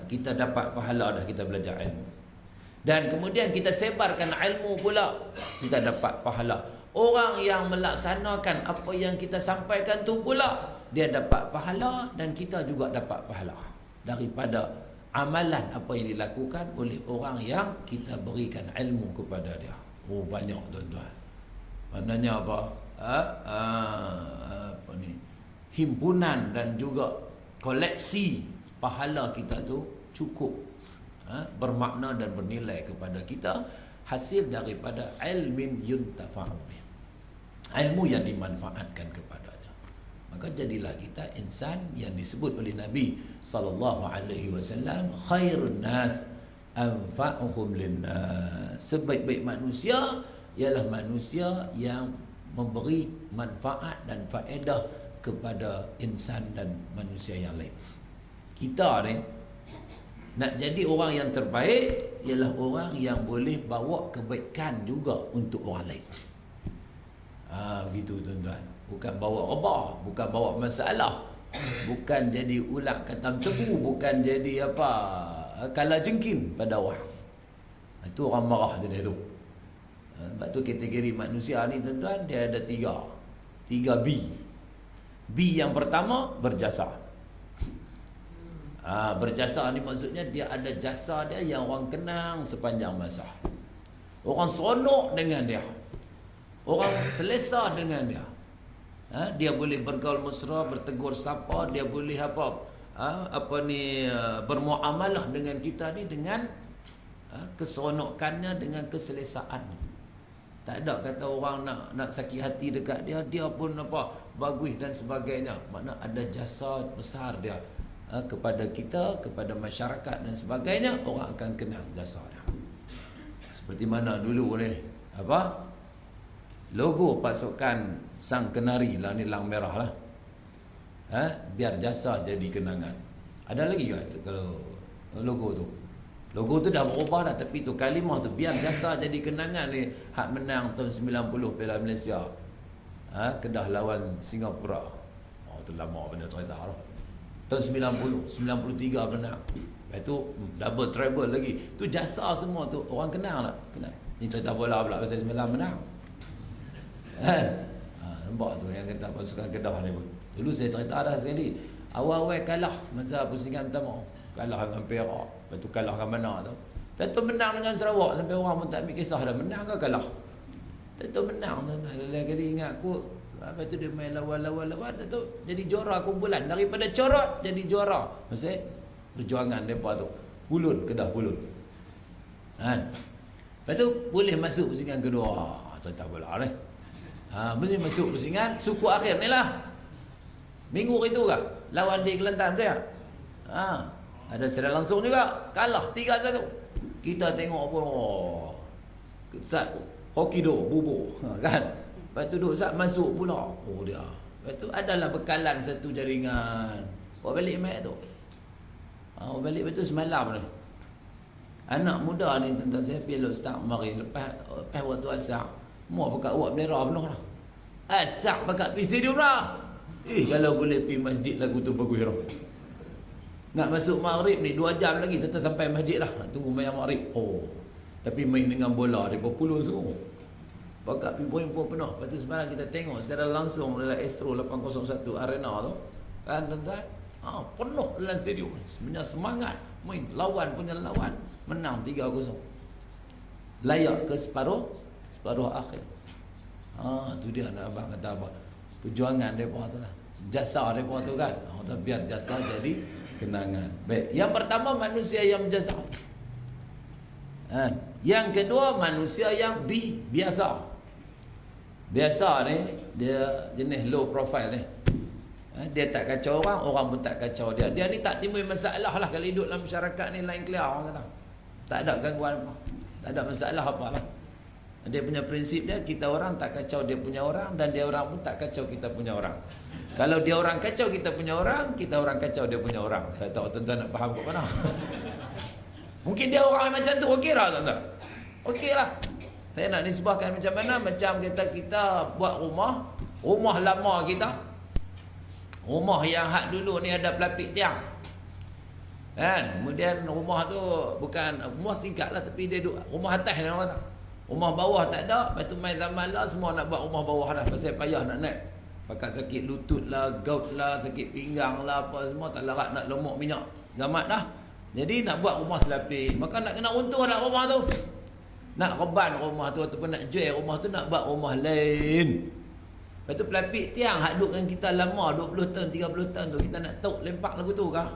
Kita dapat pahala dah kita belajar ilmu. Dan kemudian kita sebarkan ilmu pula, kita dapat pahala. Orang yang melaksanakan apa yang kita sampaikan tu pula, dia dapat pahala, dan kita juga dapat pahala daripada amalan apa yang dilakukan oleh orang yang kita berikan ilmu kepada dia. Oh, banyak, tuan-tuan. Maknanya apa? Apa ni? Himpunan dan juga koleksi pahala kita tu cukup bermakna dan bernilai kepada kita, hasil daripada ilmin yuntafa'u bih, ilmu yang dimanfaatkan kepadanya. Maka jadilah kita insan yang disebut oleh Nabi SAW khairun nas anfa'uhum linnas. Sebaik-baik manusia ialah manusia yang memberi manfaat dan faedah kepada insan dan manusia yang lain. Kita ni nak jadi orang yang terbaik ialah orang yang boleh bawa kebaikan juga untuk orang lain. Begitu, tuan-tuan. Bukan bawa rebah, bukan bawa masalah, bukan jadi ulat katam tebu, bukan jadi apa kala jengking pada orang. Itu orang marah jenis tu. Sebab tu kategori manusia ni, tuan-tuan, dia ada tiga B. B yang pertama, berjasa. Berjasa ni maksudnya dia ada jasa dia yang orang kenang sepanjang masa. Orang seronok dengan dia, orang selesa dengan dia. Dia boleh bergaul mesra, bertegur sapa, dia boleh bermuamalah dengan kita ni dengan keseronokannya, dengan keselesaan. Tak ada kata orang nak sakit hati dekat dia, dia pun bagus dan sebagainya. Makna ada jasa besar dia kepada kita, kepada masyarakat dan sebagainya. Orang akan kenal jasa dia. Seperti mana dulu ni logo pasukan Sang Kenari lah, ni lang merah lah. Biar jasa jadi kenangan. Ada lagi ke kalau logo tu? Logo tu dah berubah dah, tapi tu kalimah tu, biar jasa jadi kenangan ni, hak menang tahun 90 Piala Malaysia. Kedah lawan Singapura. Oh, tu lama benda cerita lah. Tahun 90, 93 menang. Lepas tu double treble lagi. Tu jasa semua tu orang kenal tak? Kenal. Ni cerita bola pula pasal 9 menang. Kan? Nampak tu yang kata pasukan Kedah ni pun. Dulu saya cerita dah sekali. Awal-awal kalah masa pusingan pertama. Kalah dengan Perak. Lepas tu kalah dengan mana tu. Lepas tu menang dengan Sarawak. Sampai orang pun tak ambil kisah dah. Menang ke kalah? Lepas tu menang. Lain kali ingat aku. Lepas tu dia main lawan-lawan. Lepas tu jadi juara kumpulan. Daripada corot jadi juara. Maksudnya perjuangan mereka tu. Pulun, Kedah Pulun. Lepas tu boleh masuk pusingan kedua. Cerita bola ni. Mesti masuk pusingan suku akhir ni lah. Minggu itu kan lawan di Kelantan dia. Ada secara langsung juga. Kalah 3-1. Kita tengok pun Ustaz Hokido bubur kan. Lepas tu duk Ustaz masuk pula. Oh dia. Lepas tu adalah bekalan satu jaringan. Bawa balik mat tu. Bawa balik betul semalam ni. Anak muda ni tentang saya pergi Ustaz mari lepas waktu asar. Mau pakai awak bendera penuh dah. Asak pakai pergi stadium dah. Kalau boleh pergi masjid lagu tu bagus hero. Nak masuk maghrib ni 2 jam lagi tetap sampai masjid lah. Nak tunggu main maghrib. Oh. Tapi main dengan bola di Pulun semua. Pakai pergi poin-poin penuh. Lepas tu semalam kita tengok secara langsung dalam Astro 801 Arena tu. Kan tuan-tuan? Penuh dalam stadium. Sebenarnya semangat. Main lawan punya lawan. Menang 3-0. Layak ke separuh akhir. Tu dia nak abang kata apa? Perjuangan mereka tu lah. jasa mereka tu kan. Biar jasa jadi kenangan. Baik, yang pertama manusia yang berjasa. Yang kedua manusia yang biasa. Biasa ni dia jenis low profile ni. Dia tak kacau orang, orang pun tak kacau dia. Dia ni tak timbul masalah lah kalau hidup dalam masyarakat ni, lain clear orang kata. Tak ada gangguan apa. Tak ada masalah apa lah. Dia punya prinsip dia, kita orang tak kacau dia punya orang, dan dia orang pun tak kacau kita punya orang. Kalau dia orang kacau kita punya orang, kita orang kacau dia punya orang. Tak tahu tuan-tuan nak faham ke mana. Mungkin dia orang macam tu, okey lah tuan-tuan. Okey lah. Saya nak nisbahkan macam mana, macam kita buat rumah lama kita. Rumah yang hak dulu ni ada pelapik tiang. Kan? Kemudian rumah tu bukan rumah setingkat lah, tapi dia duduk rumah atas ni orang kata. Rumah bawah tak ada, lepas tu main zaman lah semua nak buat rumah bawah dah, pasal payah nak naik. Pakat sakit lutut lah, gout lah, sakit pinggang lah, apa semua tak larat nak lemuk minyak gamat dah. Jadi nak buat rumah selapik, maka nak kena runtuh nak rumah tu. Nak reban rumah tu ataupun nak jual rumah tu, nak buat rumah lain. Lepas tu pelapik tiang hak duduk dengan kita lama 20 tahun, 30 tahun tu, kita nak tahu lempak lagu tu kah?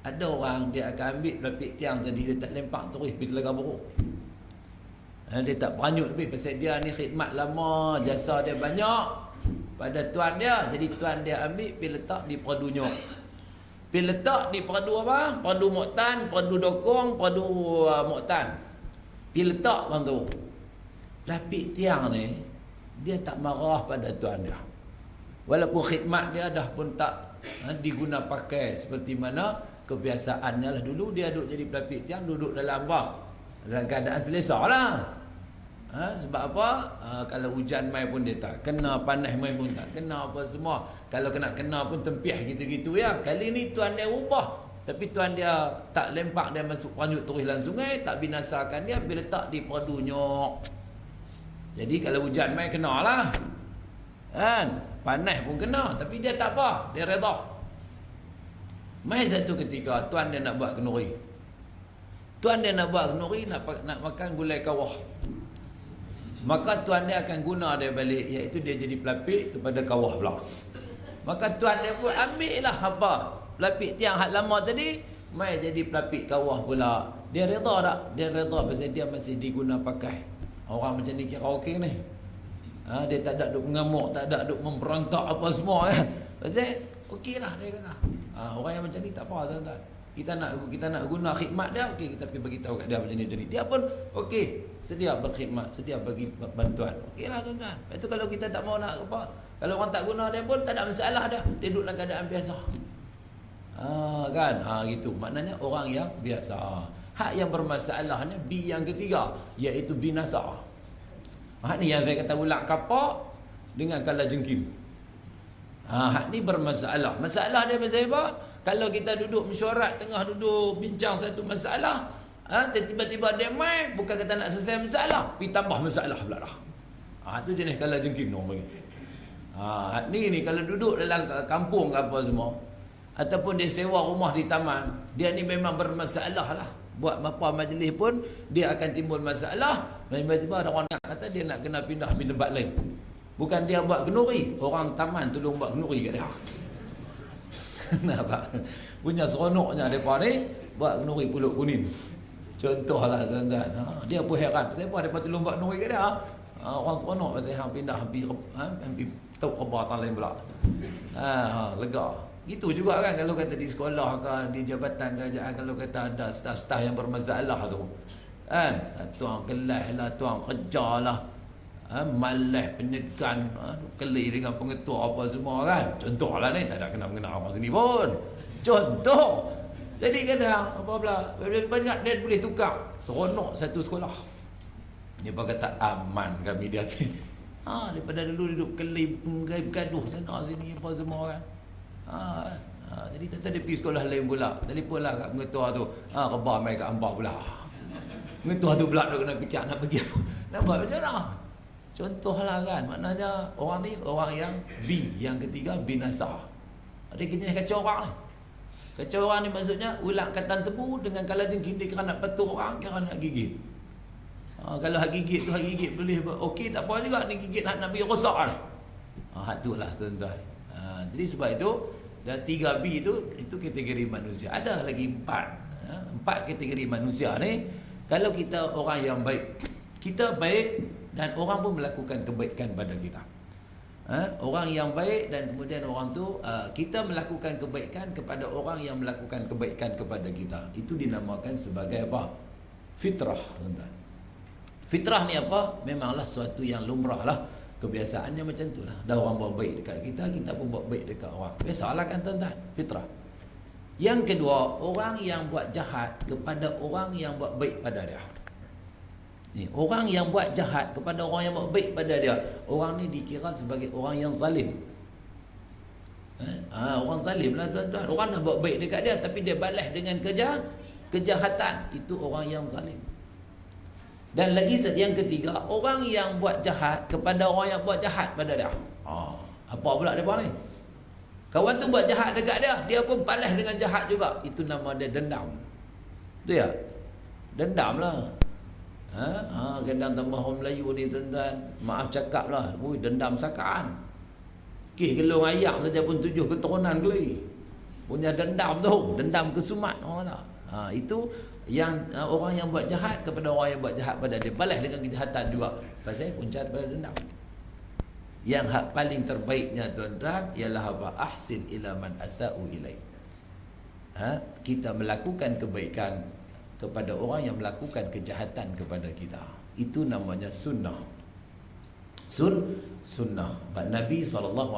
Ada orang dia akan ambil pelapik tiang tadi, dia tak lempak terus pergi Telaga Buruk. Dia tak beranyut lebih, pasal dia ni khidmat lama, jasa dia banyak pada tuan dia. Jadi tuan dia ambil pergi letak di Peradu Nyok. Pergi letak di Peradu apa? Peradu Moktan, Peradu Dokong, Peradu Moktan. Pergi letak kan tu. Pelapik tiang ni dia tak marah pada tuan dia. Walaupun khidmat dia dah pun tak diguna pakai seperti mana kebiasaannya lah. Dulu dia duduk jadi pelapik tiang, duduk dalam dalam keadaan selesa lah. Sebab apa? Kalau hujan mai pun dia tak kena, panas mai pun tak kena, apa semua. Kalau kena pun tempiah gitu-gitu ya. Kali ni tuan dia ubah. Tapi tuan dia tak lempak dia masuk ranyut terus dalam sungai, tak binasakan dia, bila letak di Peradu Nyok. Jadi kalau hujan mai kena lah. Kan? Panas pun kena, tapi dia tak apa, dia redha. Mai satu ketika tuan dia nak buat kenduri. Tuan dia nak buat kenduri, nak makan gulai kawah. Maka tuan dia akan guna dia balik, iaitu dia jadi pelapik kepada kawah pula. Maka tuan dia pun ambil lah apa? Pelapik tiang hak lama tadi, mai jadi pelapik kawah pula. Dia redha tak? Dia redha pasal dia masih diguna pakai. Orang macam ni kira okey ni. Dia tak ada duk mengamuk, tak ada duk memberontak apa semua kan. Pasal okey lah dia kata. Orang yang macam ni tak apa tuan-tuan. Kita nak guna khidmat dia, okey, kita pergi bagi tahu kat dia macam ni. Dia pun okey, sedia berkhidmat, sedia bagi bantuan. Okeylah tuan-tuan. Lepas tu kalau kita tak mau nak apa, kalau orang tak guna dia pun tak ada masalah dah. Dia duduk dalam keadaan biasa. Kan? Gitu. Maknanya orang yang biasa. Hak yang bermasalahnya yang ketiga, iaitu binasa. Hak ni yang saya kata ulang kapak dengan kala jengking. Hak ni bermasalah. Masalah dia pasal apa? Kalau kita duduk mesyuarat, tengah duduk bincang satu masalah, tiba-tiba dia mai, bukan kata nak selesai masalah, tapi tambah masalah pula dah. Itu jenis kala jengking orang bagi. Ni kalau duduk dalam kampung ke apa semua, ataupun dia sewa rumah di taman, dia ni memang bermasalah lah. Buat apa majlis pun dia akan timbul masalah. Tiba-tiba ada orang nak kata dia nak kena pindah di tempat lain. Bukan dia buat kenduri, orang taman tolong buat kenduri kat dia. Nampak? Punya seronoknya mereka ni buat kenduri Pulut Kuning. Contohlah tuan-tuan. Dia pun heran, kenapa mereka tolong buat kenduri kat dia? Orang seronok pasal hang pindah hampir tahu khabar tan lain pula. Lega. Gitu juga kan kalau kata di sekolah ke, di jabatan kerajaan, kalau kata ada staf-staf yang bermasalah tu. Kan? Tuan kelas lah, tuan kerja lah. Malas, penyekan, keli dengan pengetua apa semua kan. Contoh lah ni, tak ada kena-mengena apa sini pun. Contoh. Jadi kadang apa pula, banyak dia boleh tukar. Seronok satu sekolah. Dia kata aman kami dia. Daripada dulu duduk keli bergaduh sana sini apa semua kan. Jadi tentu dia pergi sekolah lain pula. Telefon lah kat pengetua tu. Khabar mai kat hamba pula. Pengetua tu pula dia kena fikir nak pergi apa. Nak buat macam mana? Contohlah kan. Maknanya orang ni orang yang yang ketiga binasa. Dia jenis kacau orang ni. Kacau orang ni maksudnya ulang katan tebu dengan kala jengking dia kerana nak petuk orang, kerana nak gigit. Kalau hak gigit tu hak gigit boleh okey tak apa juga, ni gigit nak pergi rosak ni. Hak tu lah tuan-tuan. Jadi sebab itu dan 3B itu kategori manusia. Ada lagi 4 kategori manusia ni. Kalau kita orang yang baik, kita baik dan orang pun melakukan kebaikan pada kita. Orang yang baik dan kemudian orang tu kita melakukan kebaikan kepada orang yang melakukan kebaikan kepada kita. Itu dinamakan sebagai apa? Fitrah, tuan-tuan. Fitrah ni apa? Memanglah suatu yang lumrah lah. Kebiasaannya macam tu lah. Dah orang buat baik dekat kita, kita pun buat baik dekat orang. Biasalah kan tuan-tuan? Fitrah. Yang kedua, orang yang buat jahat kepada orang yang buat baik pada dia. Ni, orang yang buat jahat kepada orang yang buat baik pada dia, orang ni dikira sebagai orang yang zalim. Orang zalim lah tuan-tuan. Orang dah buat baik dekat dia tapi dia balas dengan kejahatan. Itu orang yang zalim. Dan lagi yang ketiga, orang yang buat jahat kepada orang yang buat jahat pada dia. Apa pula dia buat ni? Kawan tu buat jahat dekat dia, dia pun balas dengan jahat juga. Itu nama dia dendam. Betul ya? Dendam lah. Kadang tambah orang Melayu ni tuan-tuan, maaf cakap lah, dendam sakaan. Gelung ayam saja pun 7 keturunan geli. Punya dendam tu, dendam kesumat orang tak. Itu yang orang yang buat jahat kepada orang yang buat jahat pada dia, balas dengan kejahatan juga. Pasal punca daripada dendam. Yang hak paling terbaiknya tuan-tuan ialah apa? Ahsin ila man asa'u ilaih. Kita melakukan kebaikan kepada orang yang melakukan kejahatan kepada kita. Itu namanya sunnah. Sunnah. Nabi SAW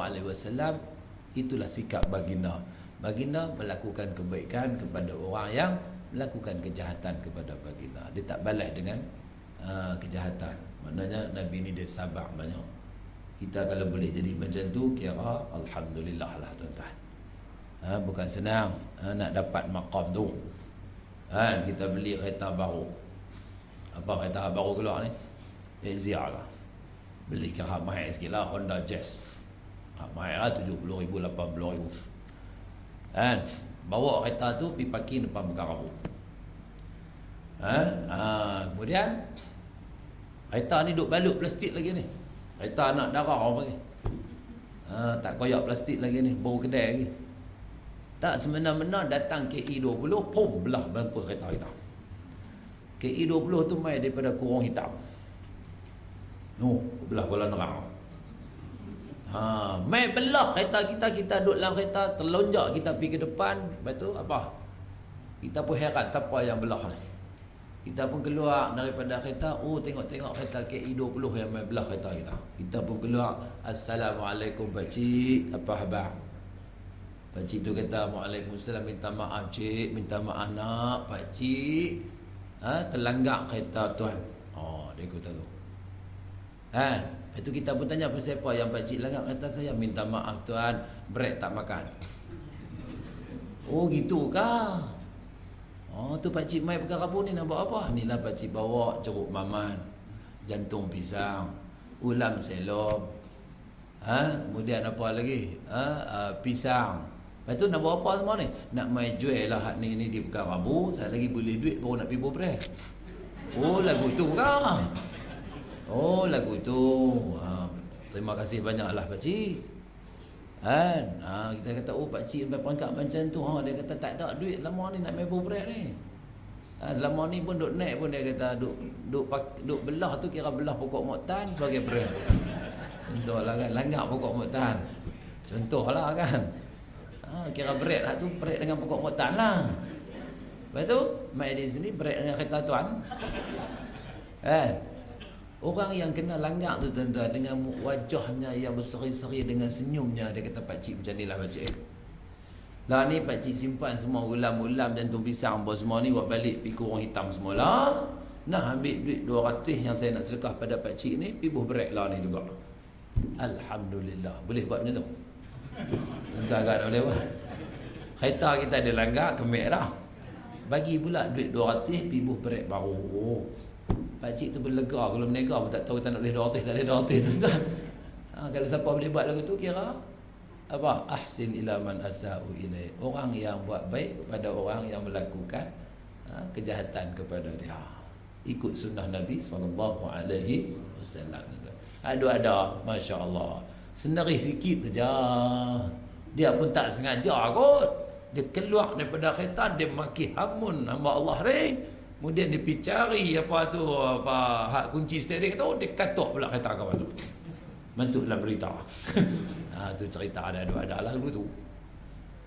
itulah sikap baginda. Baginda melakukan kebaikan kepada orang yang melakukan kejahatan kepada baginda. Dia tak balas dengan kejahatan. Maknanya Nabi ni dia sabar banyak. Kita kalau boleh jadi macam tu, kira alhamdulillah lah tuan-tuan. Bukan senang nak dapat maqam tu. Kita beli kereta baru. Apa kereta baru keluar ni? Exia lah. Beli kira mahal sikit lah, Honda Jazz. Mahal lah, 70,000, 80,000. Bawa kereta tu pergi parking depan Bekarabu. Kemudian kereta ni duk balut plastik lagi ni. Kereta anak darah orang panggil. Tak koyak plastik lagi ni, baru kedai lagi. Tak semena-mena datang KE20, pum, belah bumper kereta kita. KE20 tu mai daripada kurung hitam. Belah bola nerang. Mai belah kereta kita duduk dalam kereta, terlonjak kita pergi ke depan. Lepas tu apa? Kita pun heran siapa yang belah ni. Kita pun keluar daripada kereta, tengok-tengok kereta KE20 yang mai belah kereta kita. Kita pun keluar, Assalamualaikum pakcik, apa khabar? Pakcik tu kata, Waalaikumsalam, minta maaf cik, minta maaf nak pakcik, terlanggak kereta tuan. Dia kata tu. Itu kita pun tanya, pasal apa yang pakcik langgak kereta saya? Minta maaf tuan, brek tak makan. Gitu kah? Tu pakcik mai perkara apa ni nak buat apa? Inilah pakcik bawa jeruk maman, jantung pisang, ulam selom. Kemudian apa lagi? Pisang. Lepas tu nak buat apa semua ni? Nak mai jual lah hak ni di perkara Rabu, saya lagi boleh duit baru nak pergi bobrek. Lagu tu kah? Lagu tu. Terima kasih banyaklah pakcik. Kita kata pakcik sampai perangkat macam tu. Dia kata tak ada duit lama ni nak main bobrek ni. Selama ni pun duk naik pun dia kata duk belah tu kira belah pokok moktan sebagai brek. Contohlah kan, langgak pokok moktan. Contohlah kan. Kira brek lah tu, brek dengan pokok moktan lah. Lepas tu mai di sini brek dengan kereta tuan. Orang yang kena langgak tu tuan-tuan, dengan wajahnya yang berseri-seri, dengan senyumnya, dia kata pakcik macam ni lah pakcik. Lah ni pakcik simpan semua ulam-ulam dan jantung pisang apa semua ni, buat balik pergi kurung hitam semua lah. Nah ambil duit 200 yang saya nak sedekah pada pakcik ni, pergi brek lah ni juga. Alhamdulillah. Boleh buat macam tu? Tuan-tuan agak tak boleh buat. Kereta kita ada langgak, kemek dah. Bagi pula duit 200, pergi brek baru. Pakcik tu berlega, kalau menega pun tak tahu kita nak boleh 200, tak boleh 200 tuan-tuan. Kalau siapa boleh buat lagu tu, kira apa? Ahsin ila man asa'u ilaih. Orang yang buat baik kepada orang yang melakukan kejahatan kepada dia. Ikut sunnah Nabi SAW. Ada, Masya Allah. Senarih sikit saja. Dia pun tak sengaja kot. Dia keluar daripada kereta, dia maki hamun nama Allah ring. Kemudian dia pergi cari hak kunci steering tu, dia katuk pula kereta kawan tu. Masuklah berita. Tu cerita ada lagu tu.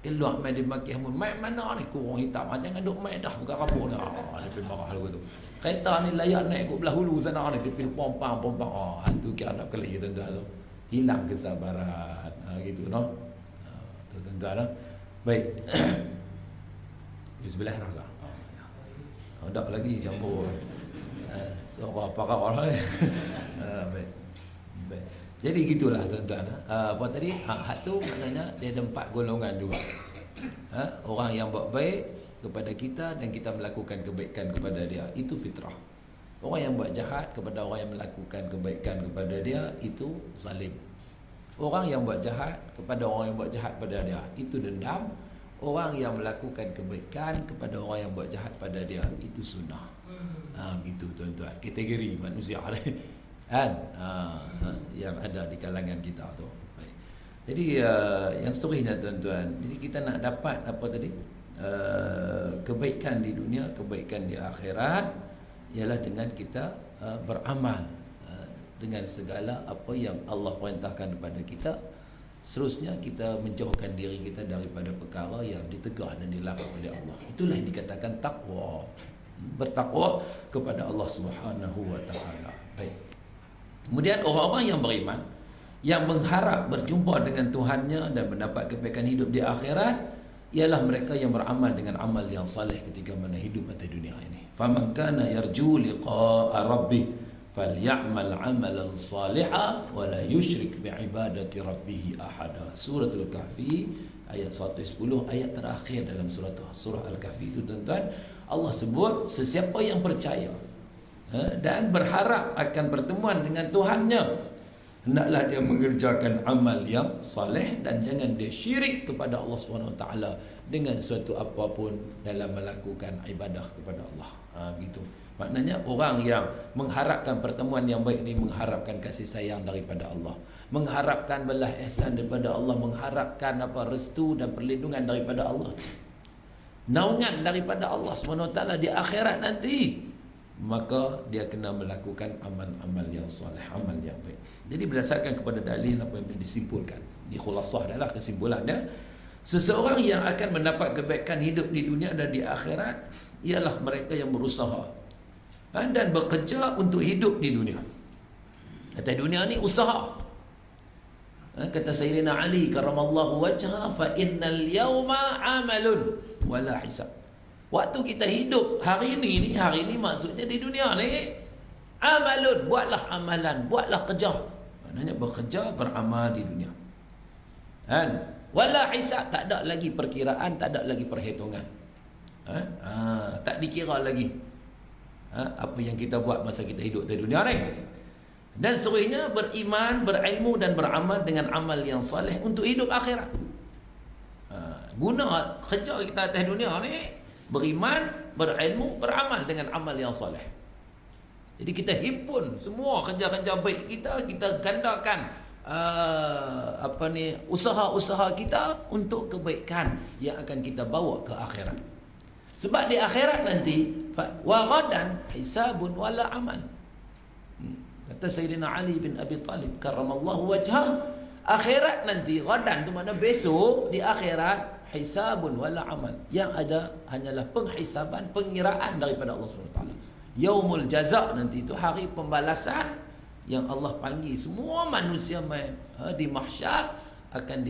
Keluar main dia maki hamun. Main mana ni kurang hitam? Jangan duk main dah bukan kapur ni. Dia pergi marah lagu tu. Kereta ni layak naik ke belah hulu sana ni. Dia pergi pompang. Tu kira nak keli tuan-tuan tu. Hilang kesabaran. Gitu no. Tuan-tuan. Baik. Bismillahirrahmanirrahim. Tak lagi yang seorang pakar orang ni. Baik. Jadi gitulah tuan-tuan. Apa tadi? Hak tu maknanya dia ada 4 golongan juga. Orang yang buat baik kepada kita dan kita melakukan kebaikan kepada dia, itu fitrah. Orang yang buat jahat kepada orang yang melakukan kebaikan kepada dia, itu zalim. Orang yang buat jahat kepada orang yang buat jahat pada dia, itu dendam. Orang yang melakukan kebaikan kepada orang yang buat jahat pada dia, itu sunnah. Gitu tuan-tuan. Kategori manusia kan yang ada di kalangan kita tu. Baik. Jadi yang seterusnya tuan-tuan, jadi kita nak dapat apa tadi? Kebaikan di dunia, kebaikan di akhirat, ialah dengan kita beramal dengan segala apa yang Allah perintahkan kepada kita. Seterusnya kita menjauhkan diri kita daripada perkara yang ditegah dan dilarang oleh Allah. Itulah yang dikatakan takwa. Bertakwa kepada Allah Subhanahu wa taala. Baik. Kemudian orang-orang yang beriman, yang mengharap berjumpa dengan Tuhannya dan mendapat kebaikan hidup di akhirat, ialah mereka yang beramal dengan amal yang saleh ketika mana hidup atas dunia ini. Faman kana yarju liqa'a rabbih falyamal 'amalan salihan wa la yusyrik bi'ibadati rabbih ahada. Suratul Kahfi ayat 110, ayat terakhir dalam surah Al-Kahfi itu tuan-tuan, Allah sebut sesiapa yang percaya dan berharap akan pertemuan dengan Tuhannya, hendaklah dia mengerjakan amal yang saleh dan jangan dia syirik kepada Allah SWT dengan suatu apapun dalam melakukan ibadah kepada Allah. Begitu. Maknanya orang yang mengharapkan pertemuan yang baik ni mengharapkan kasih sayang daripada Allah, mengharapkan belas ihsan daripada Allah, mengharapkan restu dan perlindungan daripada Allah, naungan daripada Allah SWT di akhirat nanti, maka dia kena melakukan amal-amal yang soleh, amal yang baik. Jadi berdasarkan kepada dalil apa yang disimpulkan, di khulasah adalah kesimpulannya, seseorang yang akan mendapat kebaikan hidup di dunia dan di akhirat ialah mereka yang berusaha dan bekerja untuk hidup di dunia. Kata dunia ni usaha. Kata Sayyidina Ali karramallahu wajha, fa innal yawma amalun wala hisab. Waktu kita hidup hari ini maksudnya di dunia ni, amalun, buatlah amalan, buatlah kerja. Maknanya bekerja, beramal di dunia. Kan? Wala hisab, tak ada lagi perkiraan, tak ada lagi perhitungan. Tak dikira lagi apa yang kita buat masa kita hidup di dunia ni. Dan seterusnya beriman, berilmu dan beramal dengan amal yang saleh untuk hidup akhirat. Guna kerja kita atas dunia ni, beriman, berilmu, beramal dengan amal yang saleh. Jadi kita himpun semua kerja-kerja baik kita, kita gandakan usaha-usaha kita untuk kebaikan yang akan kita bawa ke akhirat. Sebab di akhirat nanti wa ghadan hisabun wala amal. Kata Sayyidina Ali bin Abi Talib karramallahu wajhah, akhirat nanti, ghadan tu makna besok, di akhirat hisabun wala amal. Yang ada hanyalah penghisaban, pengiraan daripada Allah SWT. Yaumul jaza' nanti itu hari pembalasan yang Allah panggil semua manusia di mahsyar, akan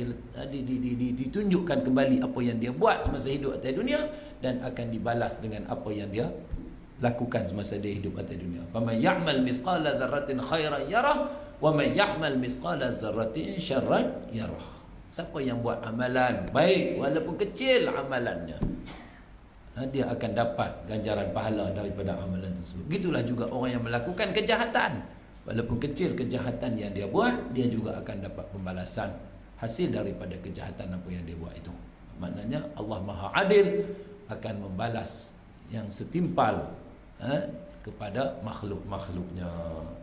ditunjukkan kembali apa yang dia buat semasa hidup atas dunia dan akan dibalas dengan apa yang dia lakukan semasa dia hidup atas dunia. Faman ya'mal mithqala dzarratin khairan yarah wa man ya'mal mithqala dzarratin syarran yarah. Siapa yang buat amalan baik walaupun kecil amalannya, dia akan dapat ganjaran pahala daripada amalan tersebut. Gitulah juga orang yang melakukan kejahatan, walaupun kecil kejahatan yang dia buat, dia juga akan dapat pembalasan hasil daripada kejahatan apa yang dia buat itu. Maknanya Allah Maha Adil akan membalas yang setimpal kepada makhluk-makhluknya.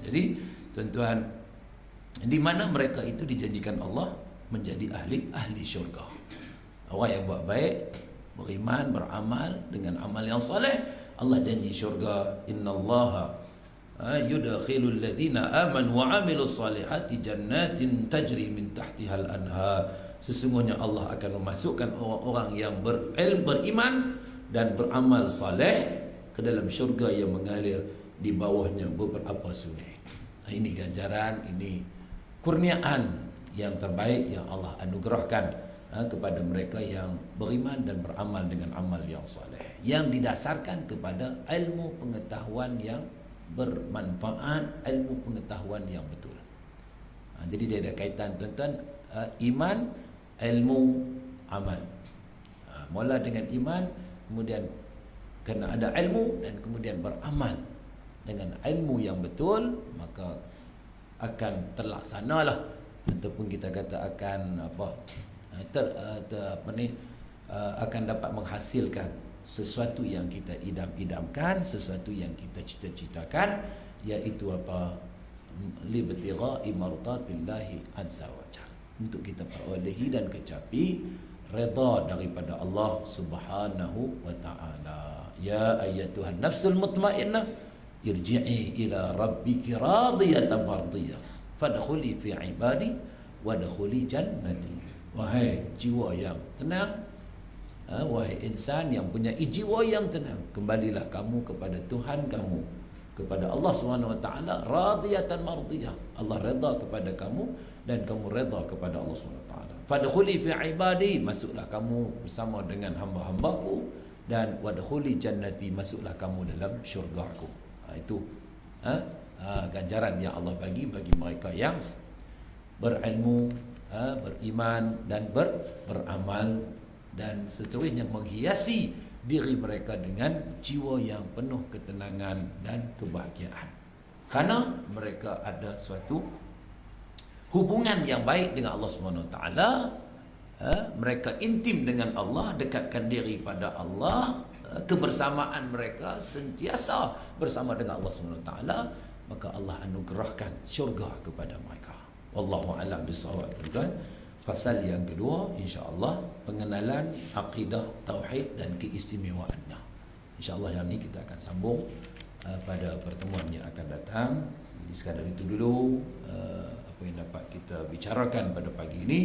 Jadi tuan-tuan, di mana mereka itu dijanjikan Allah menjadi ahli syurga. Orang yang buat baik, beriman, beramal dengan amal yang soleh, Allah janji syurga. Innallaha yudkhilul ladzina amanu wa amilus salihati jannatin tajri min tahtihal anhar. Sesungguhnya Allah akan memasukkan orang-orang yang beriman dan beramal saleh ke dalam syurga yang mengalir di bawahnya beberapa sungai. Ini ganjaran, ini kurniaan yang terbaik yang Allah anugerahkan kepada mereka yang beriman dan beramal dengan amal yang saleh, yang didasarkan kepada ilmu pengetahuan yang bermanfaat, ilmu pengetahuan yang betul. Jadi dia ada kaitan tuan-tuan, iman, ilmu, amal. Mula dengan iman, kemudian kena ada ilmu, dan kemudian beramal dengan ilmu yang betul, maka akan terlaksanalah, ataupun kita kata akan akan dapat menghasilkan sesuatu yang kita idam-idamkan, sesuatu yang kita cita-citakan, iaitu libtigha'i mardatillahi azza wa jalla, untuk kita perolehi dan kecapi redha daripada Allah Subhanahu wa taala. Ya ayyatuhan nafsul mutmainnah irji'i ila rabbiki radiyatan mardiyah fadkhuli fi ibadi wadkhuli jannati. Wahai jiwa yang tenang, wahai insan yang punya jiwa yang tenang, kembalilah kamu kepada Tuhan kamu, kepada Allah Subhanahu wa taala, radiyatan mardiyah. Allah redha kepada kamu dan kamu redha kepada Allah Subhanahu wa taala. Fadkhuli fi ibadi, masuklah kamu bersama dengan hamba-hambaku, dan wadkhuli jannati, masuklah kamu dalam syurgaku. Itu ganjaran yang Allah bagi mereka yang berilmu, beriman dan beramal, dan seterusnya menghiasi diri mereka dengan jiwa yang penuh ketenangan dan kebahagiaan, karena mereka ada suatu hubungan yang baik dengan Allah Subhanahu wa taala. Mereka intim dengan Allah, dekatkan diri pada Allah, kebersamaan mereka sentiasa bersama dengan Allah Subhanahu wa taala, maka Allah anugerahkan syurga kepada mereka. Wallahu a'lam bissawab. Fasal yang kedua, insya-Allah, pengenalan akidah tauhid dan keistimewaannya. Insya-Allah yang ini kita akan sambung pada pertemuan yang akan datang. Jadi sekadar itu dulu apa yang dapat kita bicarakan pada pagi ini.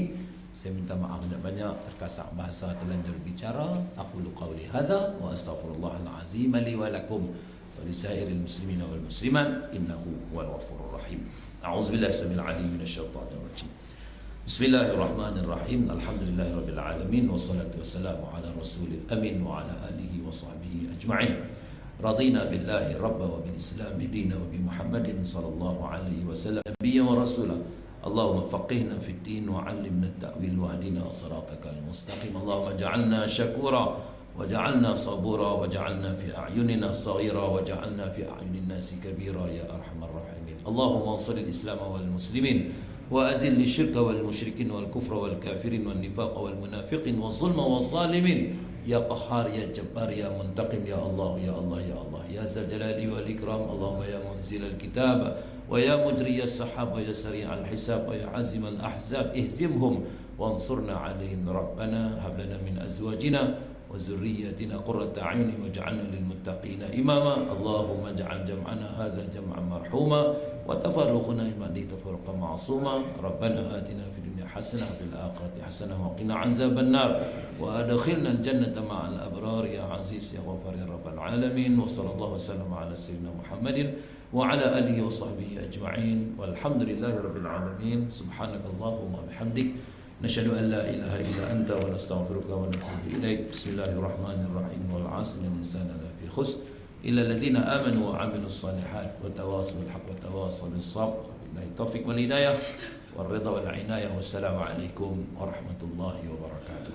Saya minta maaf banyak terkasar bahasa terlanjur bicara. Aqulu qawli hadza wa astaghfirullahal azim li wa lakum wa lisairil muslimin wal muslimat innahu huwal ghafurur rahim. A'udzubillahi samil alim minasyaitonir rajim. Bismillahirrahmanirrahim. Alhamdulillahirabbil alamin wassalatu wassalamu ala rasulil amin wa ala alihi wa sahbihi ajma'in. Radina billahi rabba wa bil islam dina wa bi Muhammadin sallallahu alaihi wasallam nabiyyan wa rasulah. Allahumma faqihna fid din wa 'allimna at-ta'wil wa hadina siratakal mustaqim. Allahumma ja'alna syakura wa ja'alna sabura wa ja'alna fi a'yunina saghira wa ja'alna fi a'yunin nasi kabira ya arhamar rahimin. Allahumma ansuril islam wal muslimin wa azil syirka wal musyrikin wal kufra wal kafirin wal nifaqa wal munafiqin wal zulma wal zalimin ya qahhar ya jabbar ya muntaqim ya Allah ya Allah ya Allah ya zal jalali wal ikram. Allahumma ya munzilal kitab wa ya mujriyas sahab wa ya sari'al hisab wa ya azimal ahzab ihzimhum wansurna 'alaihim. Rabbana hab lana min azwajina wa zurriyyatina qurrata a'yunin waj'alna lil muttaqina imama. Allahumma ij'al jam'ana hadha jam'an marhuma wa tafarruquna min ba'di tafarruqan ma'suma. Rabbana atina fid dunya hasanah wa fil akhirati hasanah wa qina 'adzaban nar wa adkhilna al jannata ma'al abrar ya aziz ya ghafar ya rabbal alamin. Wa sallallahu wasallama ala sayyidina Muhammadin wa ala alihi wa sahbihi ajma'in walhamdulillahi rabbil alamin. Subhanakallahumma bihamdik nashhadu an la ilaha illa anta wa nastaghfiruka wa natubu ilaik. Bismillahirrahmanirrahim. Wal 'asri innal insana lafi khusr illa alladhina amanu wa 'amilus shalihat wa tawasaw bil haqq wa tawasaw bis sabr. Billahi taufiq wal hidayah wal ridha wal inayah. Wassalamu alaikum warahmatullahi wabarakatuh.